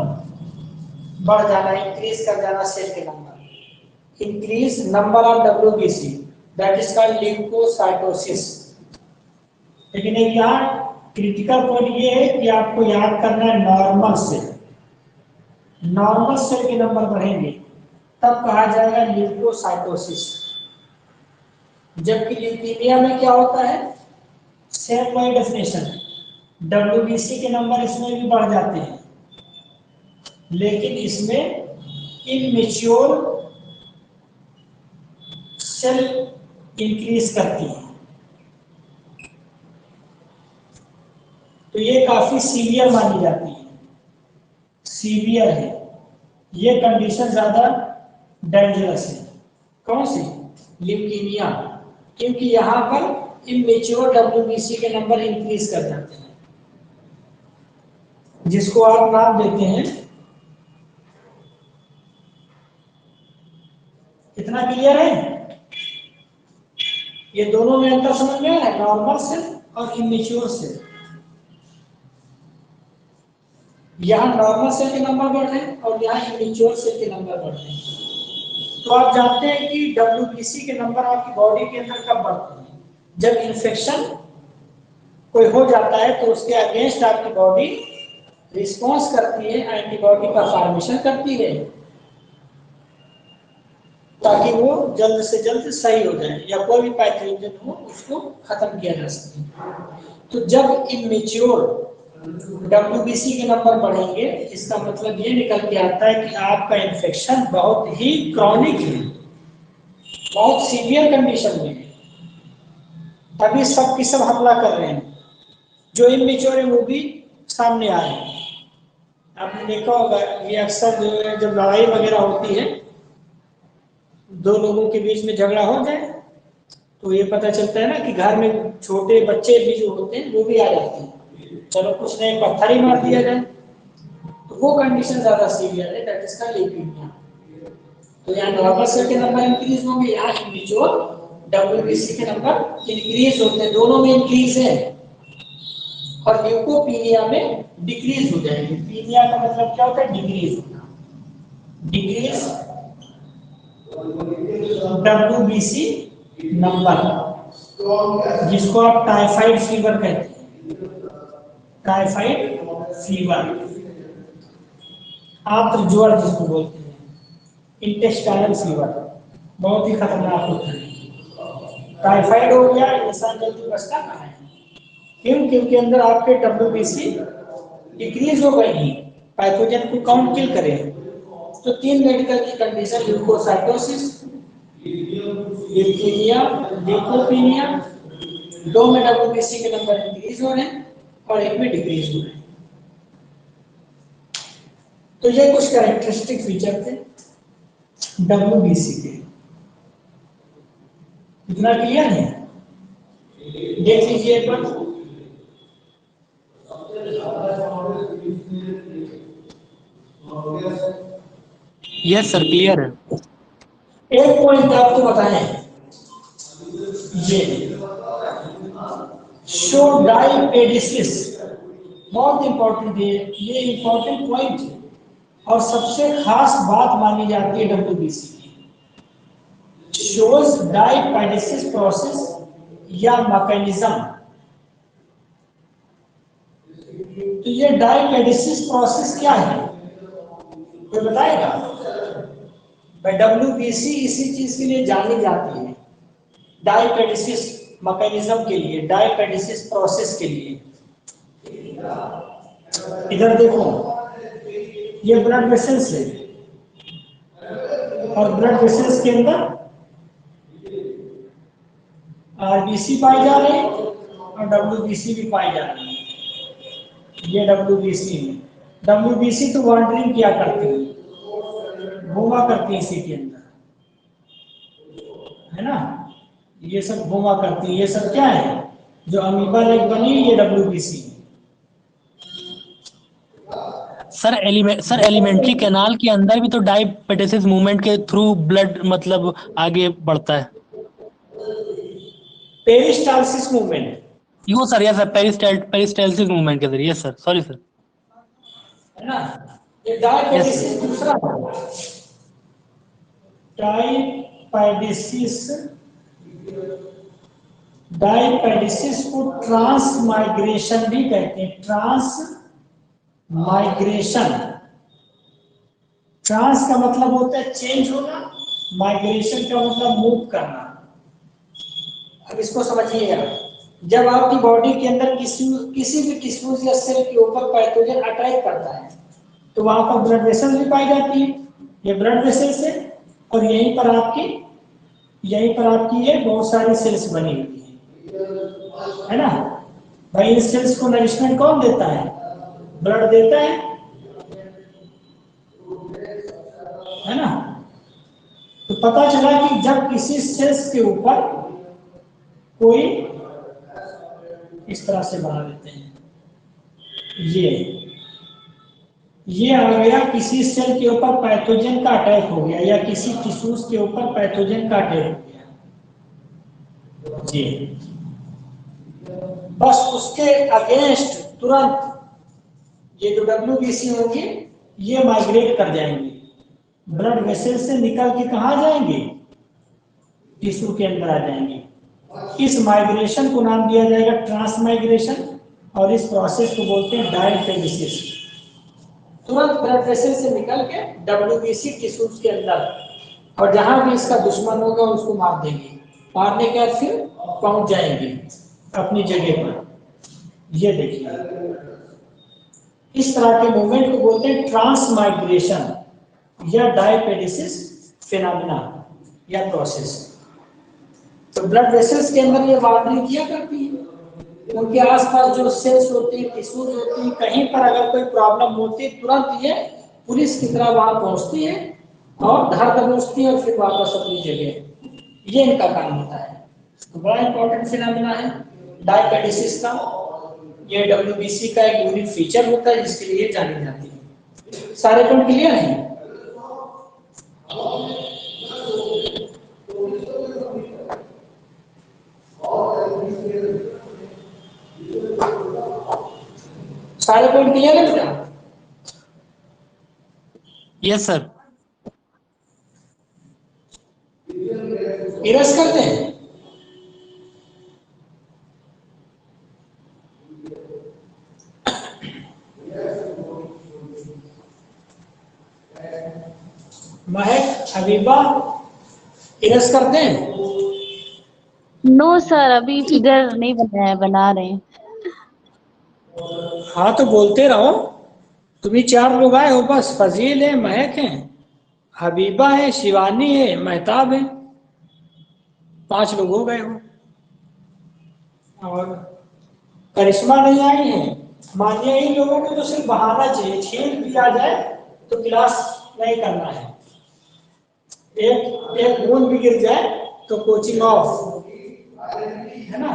बढ़ जाना, इंक्रीज कर जाना सेल के number, increase number of WBC, that is called leucocytosis. लेकिन एक यहाँ क्रिटिकल पॉइंट ये है कि आपको याद करना है नॉर्मल सेल, नॉर्मल सेल के नंबर बढ़ेंगे तब कहा जाएगा ल्यूकोसाइटोसिस। जबकि ल्यूकीमिया में क्या होता है, सेम बाय डेफिनेशन, डब्ल्यूबीसी के नंबर इसमें भी बढ़ जाते हैं, लेकिन इसमें इमेच्योर सेल इंक्रीज करती है। तो ये काफी सीवियर मानी जाती है, सीवियर है ये कंडीशन, ज्यादा डेंजरस है। कौन सी? ल्यूकीमिया, क्योंकि यहां पर इमेच्योर डब्ल्यूबीसी के नंबर इंक्रीज कर जाते हैं, जिसको आप नाम देते हैं। इतना क्लियर है? ये दोनों में अंतर समझ में आ रहा है, नॉर्मल सेल और इमेच्योर सेल। यहाँ नॉर्मल सेल के नंबर बढ़ रहे हैं और यहाँ इमेच्योर सेल के नंबर बढ़ रहे हैं। तो आप जानते हैं कि डब्ल्यूबीसी के नंबर आपकी बॉडी के अंदर कब बढ़ते हैं? जब इन्फेक्शन कोई हो जाता है तो उसके अगेंस्ट आपकी बॉडी रिस्पॉन्स करती है, एंटीबॉडी का फॉर्मेशन करती है, ताकि वो जल्द से जल्द सही हो जाए या कोई भी पैथोजन हो उसको खत्म किया जा सके। तो जब इमेच्योर डब्ल्यूबीसी के नंबर बढ़ेंगे, इसका मतलब ये निकल के आता है कि आपका इन्फेक्शन बहुत ही क्रॉनिक है, बहुत सीवियर कंडीशन में है, तभी सब की सब हमला कर रहे हैं। जो इमेच्योर है वो भी सामने आ रहे हैं। आपने देखा होगा ये अक्सर जो है, जब लड़ाई वगैरह होती है, दो लोगों के बीच में झगड़ा हो जाए तो ये पता चलता है ना कि घर में छोटे बच्चे भी जो होते हैं वो भी आ जाते हैं, चलो कुछ नहीं पत्थर ही मार दिया जाए, तो वो कंडीशन ज्यादा सीवियर है, दैट इज कॉल्ड ल्यूकीमिया। तो यहाँ नॉर्मल सेल के नंबर इंक्रीज होंगे, यहाँ इमेच्योर डब्ल्यूबीसी के नंबर इंक्रीज होते हैं, दोनों में इंक्रीज है। और ल्यूकोपीनिया में डिक्रीज हो जाएगी। पीनिया का मतलब क्या होता है? डिक्रीज होना, डिक्रीज डब्ल्यूबीसी नंबर, जिसको आप टाइफाइड फीवर कहते हैं, टाइफाइड फीवर, आंत्र ज्वर जिसको बोलते हैं, इंटेस्टाइनल फीवर, बहुत ही खतरनाक होता है। टाइफाइड हो गया, इंसान जल्दी बचता कहाँ है? क्यों? क्योंकि अंदर आपके डब्ल्यूबीसी डिक्रीज हो गई, पैथोजन को काउंट किल करें। तो तीन मेडिकल की कंडीशन, ल्यूकोसाइटोसिस, ल्यूकीमिया, ल्यूकोपीनिया, दो में डब्ल्यूबीसी के नंबर इंक्रीज हो रहे हैं और एक में डिक्रीज हो रहे हैं। तो ये कुछ कैरेक्टरिस्टिक फीचर थे डब्ल्यूबीसी के। इतना क्लियर है? देख लीजिए एक बार। यस सर, क्लियर है। एक पॉइंट आपको बताएं, ये शो डाइपेडिसिस बहुत इंपॉर्टेंट है, ये इंपॉर्टेंट पॉइंट है और सबसे खास बात मानी जाती है डब्ल्यूबीसी की। शोज डाइपेडिसिस प्रोसेस या मैकेनिज्म। तो ये डाइपेडिसिस प्रोसेस क्या है, कोई बताएगा? डब्ल्यूबीसी इसी चीज के लिए जानी जाती है, डाइपेडिसिस मैकेनिज्म के लिए, डाइपेडिसिस प्रोसेस के लिए। इधर देखो, ये ब्लड वेसल्स है और ब्लड वेसल्स के अंदर आरबीसी पाई जा रही है और डब्ल्यूबीसी भी पाई जा रही है। ये डब्ल्यूबीसी है। डब्ल्यूबीसी तो वॉन्डरिंग किया करती है, घूमा करती है इसी के अंदर, है ना? ये सब घूमा करती है, ये सब क्या है जो अमीबा लाइक बनी, ये डब्ल्यूबीसी है। सर एलिमेंट्री कैनाल के अंदर भी तो डायपेटिसिस मूवमेंट के थ्रू ब्लड मतलब आगे बढ़ता है। पेरिस्टालसिस मूवमेंट, यो sir, yes sir, peristalsis movement के जरिए। Sir sorry sir. है ना? ये डायपेटिसिस दूसरा है। डायपेटिसिस, डायपेटिसिस को ट्रांस माइग्रेशन भी कहते हैं। ट्रांस माइग्रेशन, ट्रांस का मतलब होता है चेंज होना, माइग्रेशन का मतलब मूव करना। अब इसको समझिएगा, जब आपकी बॉडी के अंदर किसी भी टिश्यूज या सेल के ऊपर पैथोजन अटैक करता है तो वहां पर ब्लड वेसल्स भी पाई जाती है, ये ब्लड वेसल्स है, और यहीं पर आपकी ये बहुत सारी सेल्स बनी हुई है ना? भाई इन सेल्स को नरिशमेंट कौन देता है? ब्लड देता है ना? तो पता चला कि जब किसी सेल्स के ऊपर कोई इस तरह से बना देते हैं, ये आ गया, किसी सेल के ऊपर पैथोजन का अटैक हो गया या किसी टिश्यूज के ऊपर पैथोजन का अटैक हो गया जी, बस उसके अगेंस्ट तुरंत ये जो डब्ल्यूबीसी होंगे ये माइग्रेट कर जाएंगे, ब्लड वेसल से निकल के कहाँ जाएंगे? टिश्यू के अंदर आ जाएंगे। इस माइग्रेशन को नाम दिया जाएगा ट्रांस माइग्रेशन और इस प्रोसेस को बोलते हैं डायपेटिसिस। तुरंत ब्लड वेसल से निकल के डब्ल्यूबीसी टिश्यूज के अंदर, और जहां भी इसका दुश्मन होगा उसको मार देंगे, मारने के बाद फिर पहुंच जाएंगे अपनी जगह पर। ये देखिए, इस तरह के मूवमेंट को बोलते हैं ट्रांस माइग्रेशन या डायपेटिसिस फिनोमेना या प्रोसेस। तो ब्लड वेसल्स के अंदर ये वार्निंग किया करती है, उनके आसपास जो सेल्स होती है, टिश्यूज होती है, कहीं पर अगर कोई प्रॉब्लम होती है तुरंत ये पुलिस की तरह वहां पहुंचती है और धर दबोचती है और फिर वापस अपनी जगह, ये इनका काम होता है। तो बड़ा इंपॉर्टेंट फिनोमेना है डायपेटिसिस का। ये डब्ल्यूबीसी का एक यूनिक फीचर होता है जिसके लिए जानी जाती है। सारे पॉइंट क्लियर हैं? सारे पॉइंट क्लियर है बेटा? Yes sir. इरेज करते हैं। महक, हबीबा, इरेज करते हैं? नो सर, अभी फिगर नहीं बनाया, बना रहे हैं। हाँ तो बोलते रहो, तुम्ही 4 लोग आए हो बस, फजील है, महक है, हबीबा है, शिवानी है, महताब है, 5 लोग हो गए हो। और करिश्मा नहीं आई है। मानिए इन लोगों को तो सिर्फ बहाना चाहिए, छीन भी आ जाए तो क्लास नहीं करना है, एक बूंद भी गिर जाए तो कोचिंग ऑफ, है ना?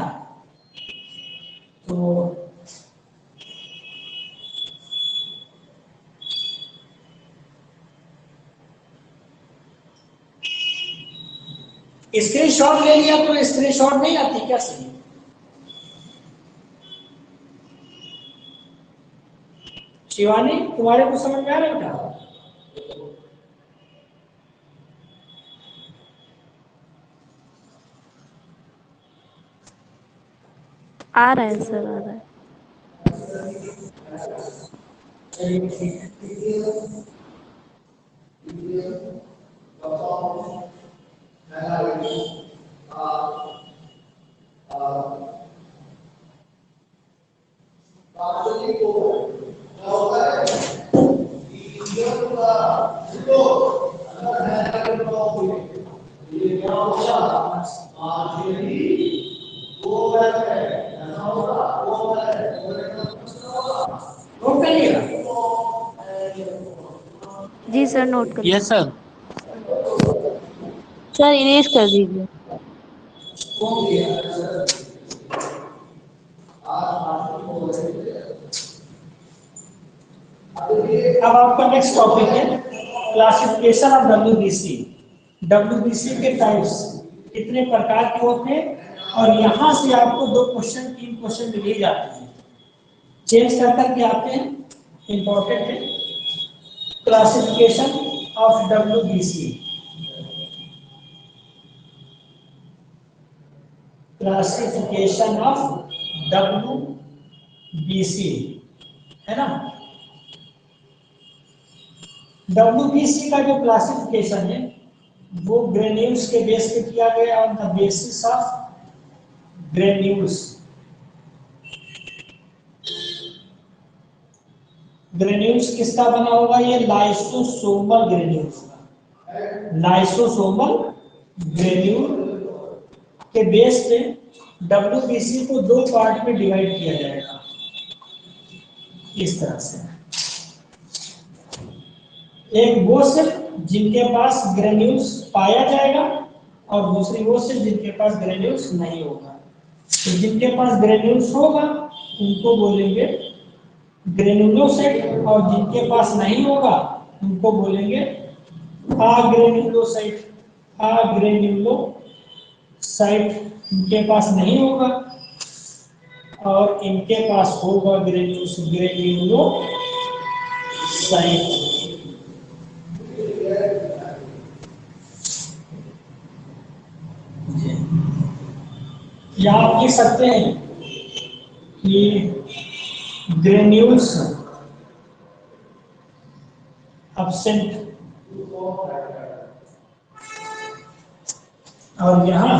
स्क्रीनशॉट ले लिया तो स्क्रीनशॉट नहीं आती क्या? सही शिवानी, तुम्हारे को समझ में आ रहा है क्या? आ रहा है सर, आ रहा है। चलिए ठीक है। नोट करिएगा। जी सर, नोट कर यस सर। सर, इरेज कर दीजिए। अब आपका नेक्स्ट टॉपिक है क्लासिफिकेशन ऑफ डब्ल्यूबीसी। डब्ल्यूबीसी के टाइप्स कितने प्रकार के होते हैं, और यहाँ से आपको 2 क्वेश्चन 3 क्वेश्चन मिल ही जाते हैं, चेंज कर करके आते हैं, इंपॉर्टेंट है। Classification of WBC, classification of WBC, है ना। डब्ल्यूबीसी का जो क्लासिफिकेशन है वो ग्रेन्यूल्स के बेस पे किया गया, on the basis of granules. Granules किसका बना होगा? ये लाइसोसोमल ग्रेन्यूल्स का। लाइसोसोमल ग्रेन्यूल के बेस पे डब्ल्यूबीसी को 2 पार्ट में डिवाइड किया जाएगा, इस तरह से। एक वो सिर्फ जिनके पास ग्रेन्यूल्स पाया जाएगा, और दूसरी वो सिर्फ जिनके पास ग्रेन्यूल्स नहीं होगा। तो जिनके पास ग्रेन्यूल्स होगा उनको बोलेंगे ग्रेनुलोसाइट, और जिनके पास नहीं होगा उनको बोलेंगे अग्रेन्युलोसाइट। अग्रेन्युलोसाइट इनके पास नहीं होगा, और इनके पास होगा ग्रेन्युलोसाइट। या आप लिख सकते हैं कि ग्रेन्यूल्स एब्सेंट, और यहां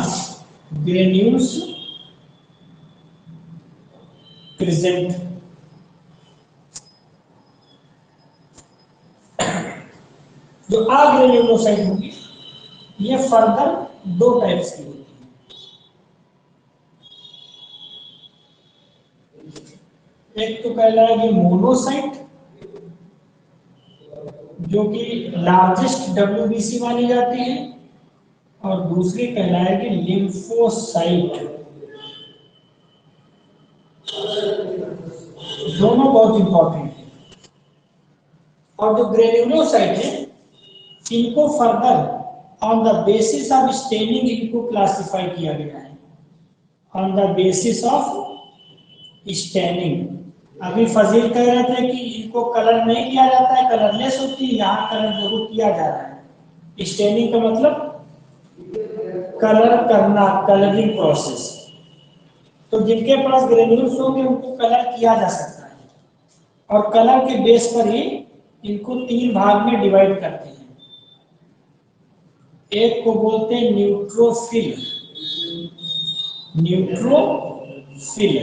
ग्रेन्यूल्स प्रेजेंट। जो अग्रेन्युलोसाइट होगी ये फर्दर 2 टाइप्स की होगी। एक तो कहलाएगी मोनोसाइट, जो कि लार्जेस्ट डब्ल्यूबीसी मानी जाती है, और दूसरी कहलाएगी लिम्फोसाइट। दोनों बहुत इंपॉर्टेंट है। और जो ग्रेन्युलोसाइट है इनको further on the basis of staining इनको क्लासिफाई किया गया है, on the basis of staining. अभी फजील कह रहे थे कि इनको कलर नहीं किया जाता है, कलरलेस होती है, यहाँ कलर जरूर किया जा रहा है। स्टेनिंग का मतलब कलर करना, कलरिंग प्रोसेस। तो जिनके पास ग्रेन्यूल्स होंगे उनको कलर किया जा सकता है, और कलर के बेस पर ही इनको 3 भाग में डिवाइड करते हैं। एक को बोलते हैं न्यूट्रोफिल, न्यूट्रोफिल।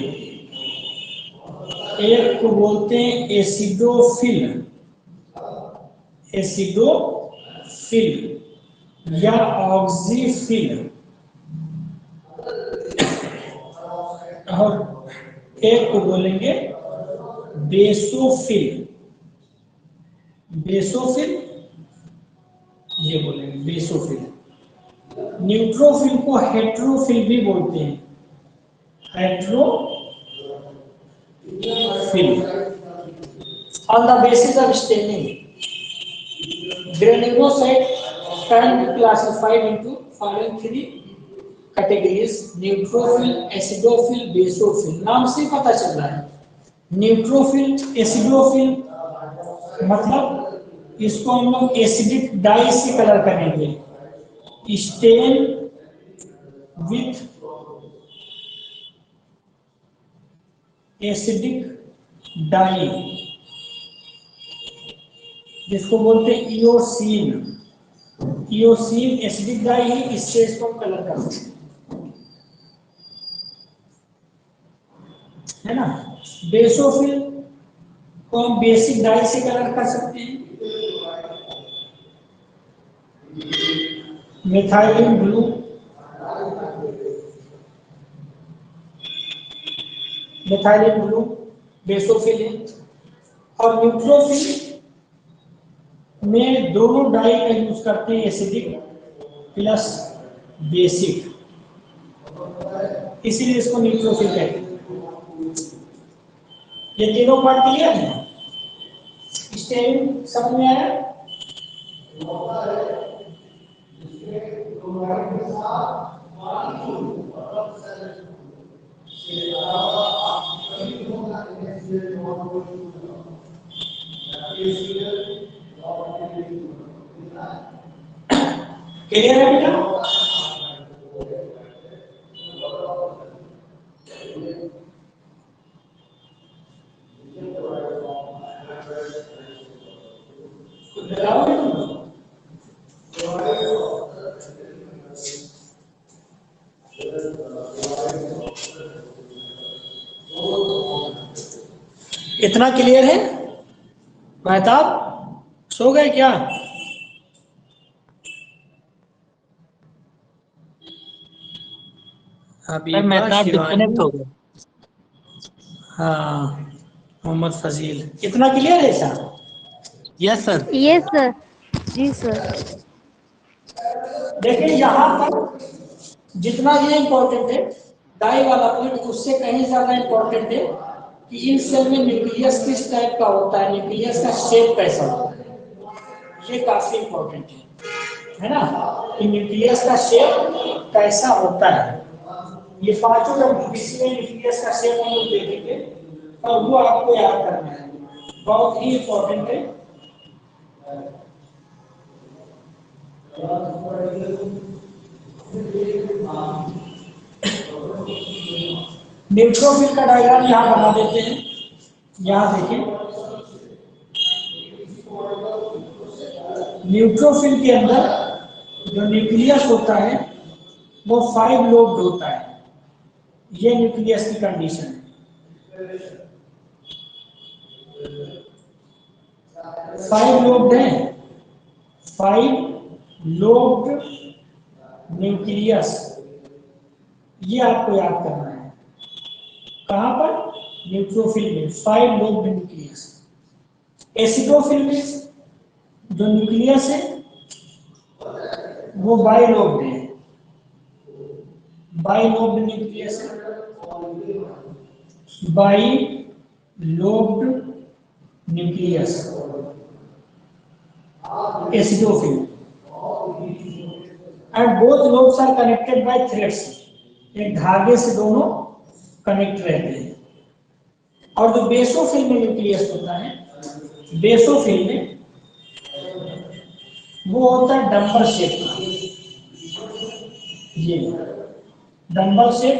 एक को बोलते हैं एसिडोफिल, एसिडोफिल या ऑक्सीफिल, और एक को बोलेंगे बेसोफिल। बेसोफिल ये बोलेंगे बेसोफिल। न्यूट्रोफिल को हेट्रोफिल भी बोलते हैं, heterophil. On the basis of staining granulocyte can be classified into following three categories: neutrophil, acidophil, basophil. नाम से पता चल रहा है न्यूट्रोफिल, एसिडोफिल, मतलब इसको हम लोग एसिडिक डाई से कलर करेंगे, स्टेन विथ एसिडिक डाई, जिसको बोलते हैं इओसीन। इओसीन एसिडिक डाई है, इससे इसको कलर कर सकते है ना। बेसोफिल को हम बेसिक डाई से कलर कर सकते हैं, methylene blue, methylene blue basophil है। और न्यूट्रोफिल में दोनों डाई का यूज करते हैं, एसिडिक प्लस बेसिक, इसीलिए इसको न्यूट्रोफिल कहते हैं। ये तीनों पार्ट क्लियर है? स्टेन समझ में आया? क्लियर है बेटा? इतना क्लियर है? महताब सो गए क्या? सर मेहताब डिस्कनेक्ट हो गए। हाँ, मोहम्मद फजील, इतना क्लियर है sir? Yes sir. Yes sir. जी सर। देखिए यहाँ पर जितना ये इम्पोर्टेंट है डाई वाला पॉइंट, उससे कहीं ज्यादा इम्पोर्टेंट है कि इन सेल में न्यूक्लियस किस टाइप का होता है, न्यूक्लियस का शेप कैसा होता है, ये काफी इम्पोर्टेंट है ना, कि न्यूक्लियस का शेप कैसा होता है। ये पांचों जब किसी में न्यूक्लियस का शेप हम लोग देखेंगे और वो आपको याद करना है, बहुत ही इम्पोर्टेंट है। न्यूट्रोफिल का डायग्राम यहाँ बना देते हैं। यहाँ देखिए, न्यूट्रोफिल के अंदर जो न्यूक्लियस होता है वो 5 लोब्ड होता है। ये न्यूक्लियस की कंडीशन है, 5 लोब्ड है, 5 लोब्ड न्यूक्लियस, ये आपको याद करना है। कहां पर? न्यूट्रोफिल में 5 लोब्ड न्यूक्लियस। एसिडोफिल में जो न्यूक्लियस है वो बाइलोब्ड है, बाइलोब्ड न्यूक्लियस है, bilobed nucleus acidophil, and both lobes are connected by threads, एक धागे से दोनों कनेक्ट रहते हैं। और जो बेसोफिल में न्यूक्लियस होता है, बेसोफिल में वो होता है डंबल शेप का, ये डंबल शेप,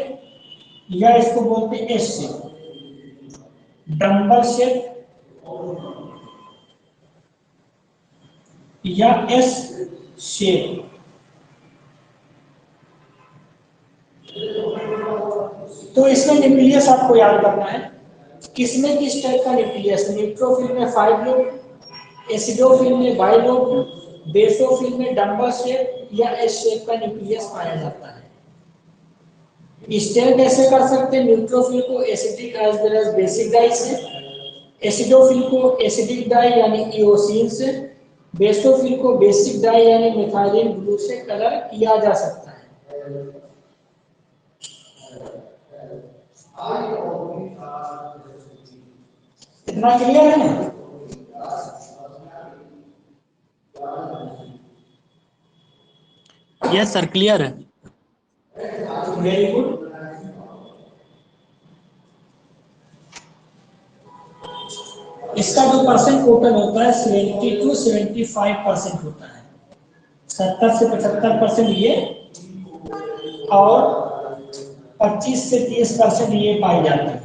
या इसको बोलते हैं एस शेप, डंबल शेप या एस शेप। तो इसमें न्यूक्लियस आपको याद करना है, किसमें किस टाइप का न्यूक्लियस, न्यूट्रोफिल में 5 लोब, एसिडोफिल में बाइलोब, बेसोफिल में डंबल शेप या एस शेप का न्यूक्लियस पाया जाता है। स्टेट कैसे कर सकते हैं? न्यूट्रोफिल को acidic as well as basic dye से, एसिडोफिल को एसिडिक डाई यानी इओसिन से, बेसोफिल को बेसिक डाई यानी मिथाइलिन ब्लू से कलर किया जा सकता है। इतना क्लियर है? यस सर क्लियर है। Very good. इसका जो परसेंट टोटल होता है 70 to 75% होता है। 70 से 75% ये और 25 से 30% ये पाई जाती है।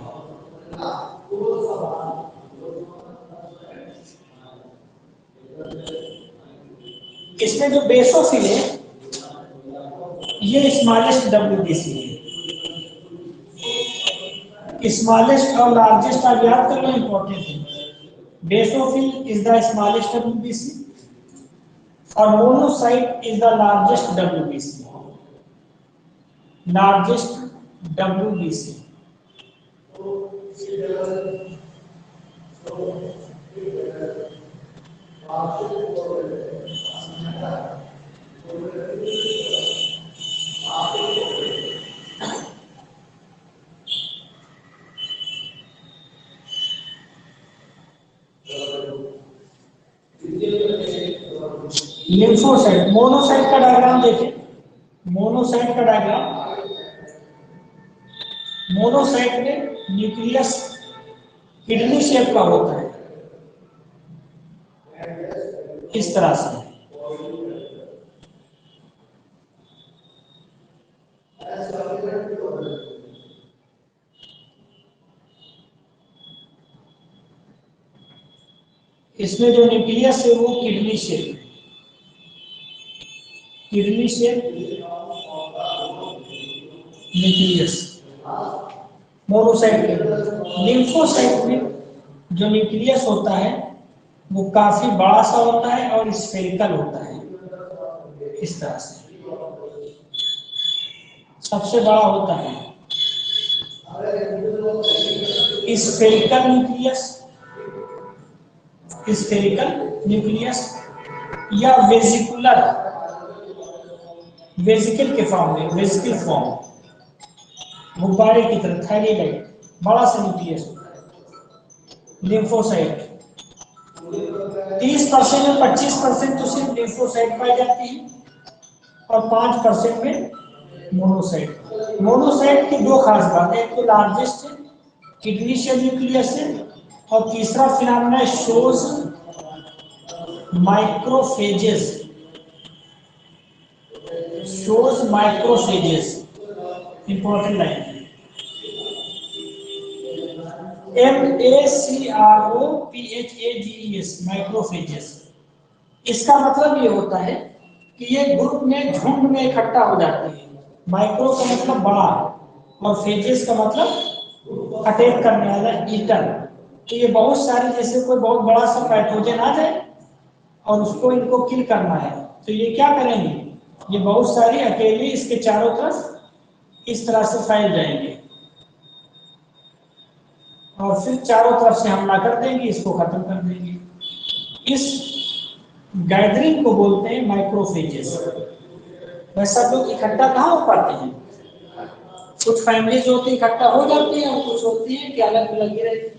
इसमें जो बेसोफिल है ये स्मॉलेस्ट WBC है। स्मॉलेस्ट और लार्जेस्ट आप याद करना इंपॉर्टेंट है। Basophil is the smallest WBC और monocyte is the largest WBC। Largest WBC। Lymphocyte, monocyte का डायग्राम देखें। मोनोसाइट का डायग्राम, मोनोसाइट में न्यूक्लियस किडनी शेप का होता है इस तरह से। इसमें जो न्यूक्लियस है वो किडनी शेप है। किडनी शेप न्यूक्लियस मोनोसाइट में। लिम्फोसाइट में जो न्यूक्लियस होता है वो काफी बड़ा सा होता है और स्फेरिकल होता है इस तरह से, सबसे बड़ा होता है स्फेरिकल न्यूक्लियस। स्फेरिकल न्यूक्लियस या वेजिकुलर, वेजिकल के फॉर्म में, वेजिकल फॉर्म, गुब्बारे की तरह थायराइड, बड़ा सा न्यूक्लियस होता है। लिम्फोसाइट 30% में 25% तो सिर्फ लिम्फोसाइट पाई जाती है और 5% में मोनोसाइट। मोनोसाइट की दो खास बातें, एक तो लार्जेस्ट है, किडनी शेप न्यूक्लियस है, और तीसरा phenomena shows microphages. Shows microphages, important line है। MACROPHAGES, microphages. इसका मतलब ये होता है कि ये ग्रुप में, झुंड में इकट्ठा हो जाते हैं। माइक्रो का मतलब बड़ा और फेजेस का मतलब अटैक करने वाला, ईटर। तो ये बहुत सारे, जैसे कोई बहुत बड़ा सा पैथोजन आ जाए और उसको इनको किल करना है तो ये क्या करेंगे, ये बहुत सारी अकेले इसके चारों तरफ इस तरह से फैल जाएंगे और फिर चारों तरफ से हमला कर देंगे, इसको खत्म कर देंगे। इस गैदरिंग को बोलते हैं माइक्रोफेजेस। वैसा लोग इकट्ठा कहाँ हो पाते हैं, कुछ फैमिलीज होती है इकट्ठा हो जाती है और कुछ होती है कि अलग अलग ही रहती है।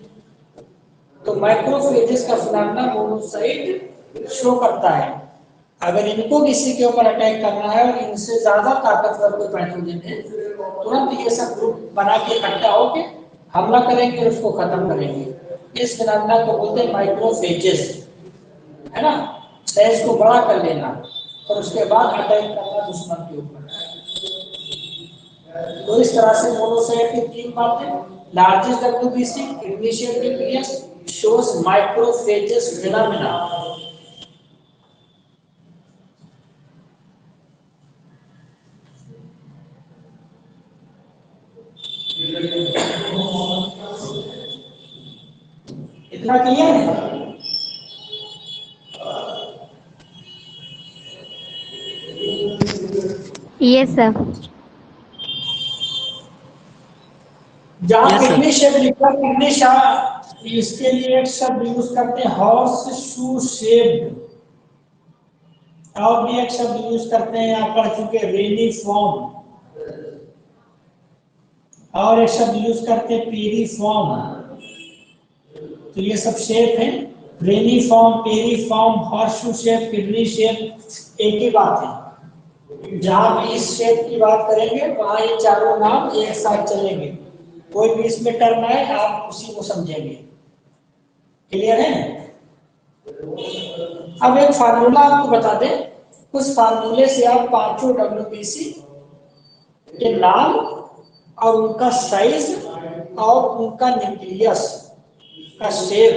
तो माइक्रोफेजेस का फिनोमेना मोनोसाइट शो करता है। अगर इनको किसी के ऊपर अटैक करना है और इनसे ज्यादा ताकतवर कोई पैथोजन है, तुरंत ये सब ग्रुप बना के इकट्ठा होके हमला करेंगे और उसको खत्म करेंगे। इस फिनोमेना को बोलते हैं माइक्रोफेजेस, है ना। सेल्स को बड़ा कर लेना और उसके बाद अटैक करना दुश्मन के ऊपर। तो इस तरह से मोनोसाइट की तीन बातें, largest WBC, kidney shape nucleus, shows microphages phenomena. इतना क्लियर है? Yes sir. जहाँ Yes, sir. किडनी शेप लिखा, किडनी शेप, इसके लिए एक शब्द यूज करते हैं हॉर्स शू शेप, और भी एक शब्द यूज करते हैं, यहाँ पढ़ चुके रेनी फॉर्म, और एक शब्द यूज करते हैं पेरी फॉर्म। तो ये सब शेप है, reniform, piriform, horseshoe shape, kidney shape, एक ही बात है। जहां भी इस शेप की बात करेंगे वहां ये चारों नाम एक साथ चलेंगे, कोई भी इसमें टर्म आए आप उसी को समझेंगे। क्लियर है? अब एक फार्मूला आपको बता दें, उस फार्मूले से आप पांचों WBC के नाम और उनका साइज और उनका न्यूक्लियस का शेप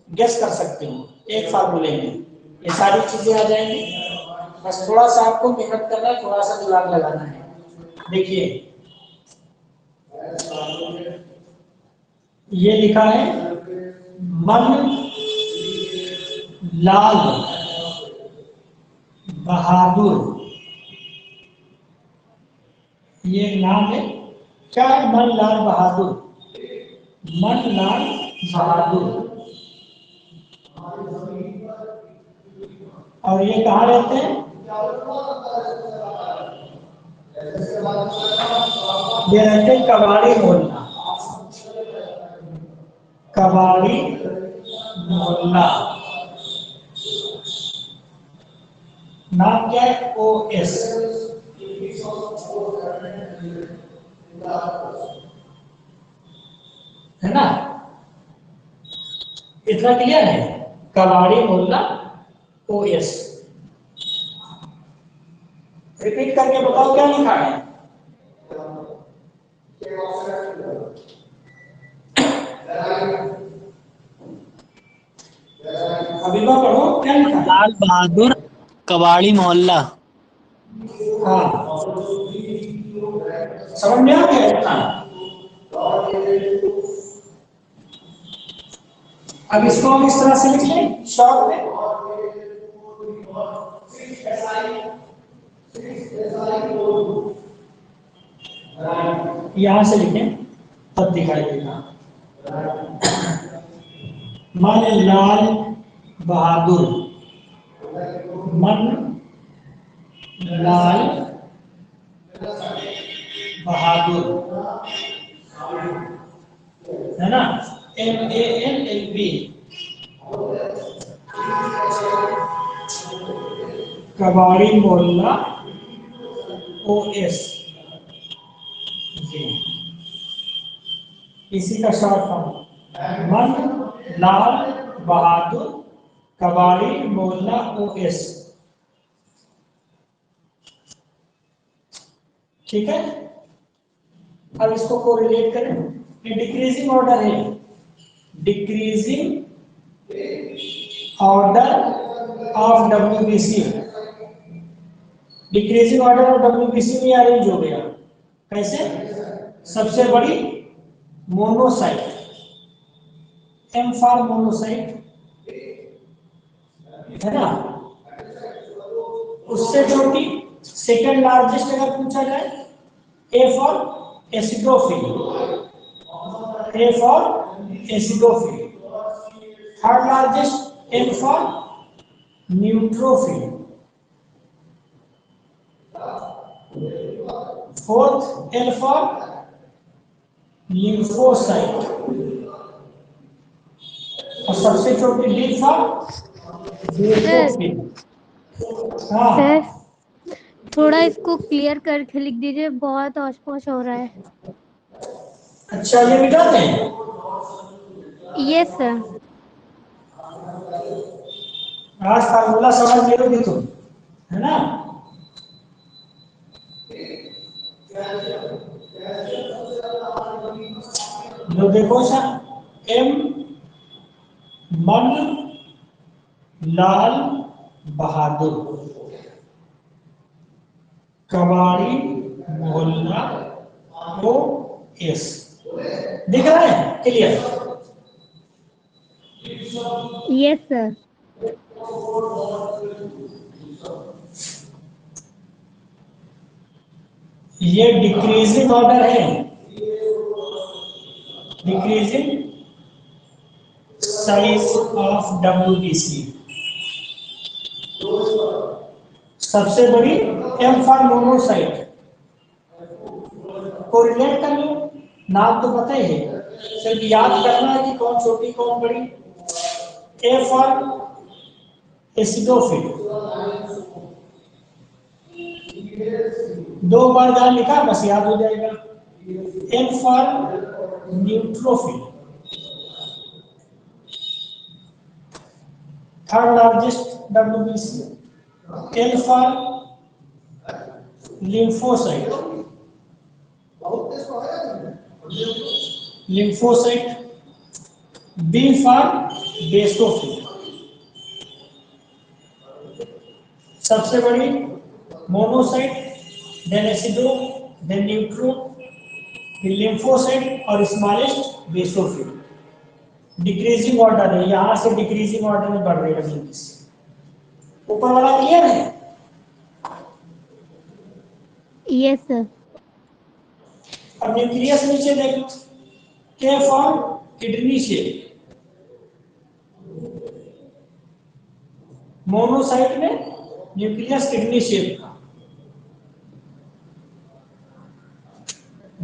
गेस कर सकते हो एक फार्मूले में। ये सारी चीजें आ जाएंगी, बस थोड़ा सा आपको मेहनत करना है, थोड़ा सा दिमाग लगाना है। देखिए ये लिखा है मन लाल बहादुर, ये नाम है क्या है? मन लाल बहादुर, मन लाल बहादुर। और ये कहाँ रहते हैं? ये रहते हैं कबाड़ी मोहल्ला, कबाड़ी मोहल्ला। नाम क्या है? OS। है ना? इतना क्लियर है? कबाड़ी मोहल्ला OS। रिपीट करके बताओ क्या लिखा है? अभिमा पढ़ो क्या लिखा है? लाल बहादुर कबाड़ी मोहल्ला। हाँ, समझ में आ गया इतना? अब इसको हम इस तरह से लिख लें शॉर्ट में, यहां से लिखें तब दिखाई देगा। मन लाल बहादुर, मन लाल बहादुर, है ना? MANLB, कबाड़ी मोहल्ला OS। इसी का शॉर्ट फॉर्म मन लाल बहादुर कबाड़ी मोहल्ला OS। ठीक है? अब इसको कोरिलेट करें। ये डिक्रीजिंग ऑर्डर है, decreasing order of WBC। Decreasing order of WBC में अरेंज हो गया। कैसे? सबसे बड़ी मोनोसाइट, M फॉर मोनोसाइट, है ना? उससे छोटी सेकंड लार्जेस्ट अगर पूछा जाए A for acidophil, A for acidophil. Third largest M for neutrophil. Fourth L for lymphocyte. और सबसे छोटी D फॉर बेसोफिल। हाँ, सर थोड़ा इसको क्लियर करके लिख दीजिए, बहुत होश हो रहा है। अच्छा ये मिटा दें? Yes sir. आज फार्मूला समझ गए तुम, है ना? लो देखो सर, M मन लाल बहादुर कबाड़ी मोहल्ला OS। दिख रहा है? क्लियर? Yes sir. ये डिक्रीजिंग ऑर्डर है, डिक्रीजिंग साइज ऑफ WBC। सबसे बड़ी M फॉर मोनोसाइट। कोरिलेट कर लो, नाम तो पता ही है, सिर्फ याद करना है कि कौन छोटी कौन बड़ी। A फॉर एसिडोफिल, दो बार ध्यान लिखा बस याद हो जाएगा। N for neutrophil, third largest WBC। L for lymphocyte, B for basophil, सबसे बड़ी मोनोसाइट, देन एसिडो, देन न्यूट्रो, फिर लिम्फोसाइट और स्मॉलेस्ट बेसोफिल। डिक्रीजिंग ऑर्डर है, यहां से डिक्रीजिंग ऑर्डर में बढ़ रही है। ऊपर वाला क्लियर है? Yes sir. अब न्यूक्लियस नीचे देखो, के फॉर किडनी शेप, मोनोसाइट में न्यूक्लियस किडनी शेप का।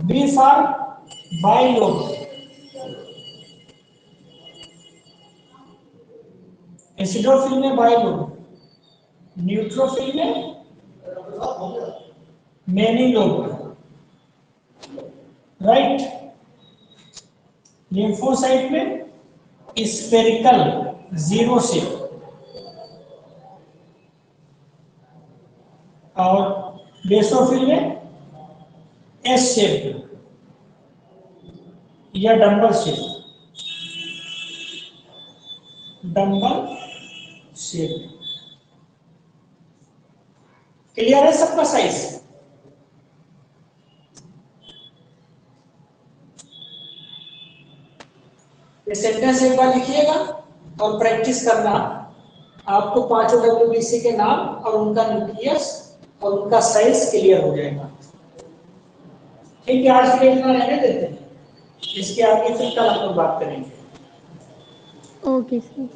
बी फॉर बाइलोब, एसिडोफिल में बाइलोब, न्यूट्रोफिल में मेनिलोब, राइट। लिम्फोसाइट में स्फेरिकल जीरो शेप, और बेसोफिल में एस शेप या डंबल शेप, क्लियर है सबका साइज? ये सेंटेंस एक बार लिखिएगा और प्रैक्टिस करना। आपको पांचों WBC के नाम और उनका न्यूक्लियस और उनका साइज क्लियर हो जाएगा। ठीक है, आज के लिए इतना रहने देते हैं, इसके आगे फिर कल हम लोग बात करेंगे। Okay sir.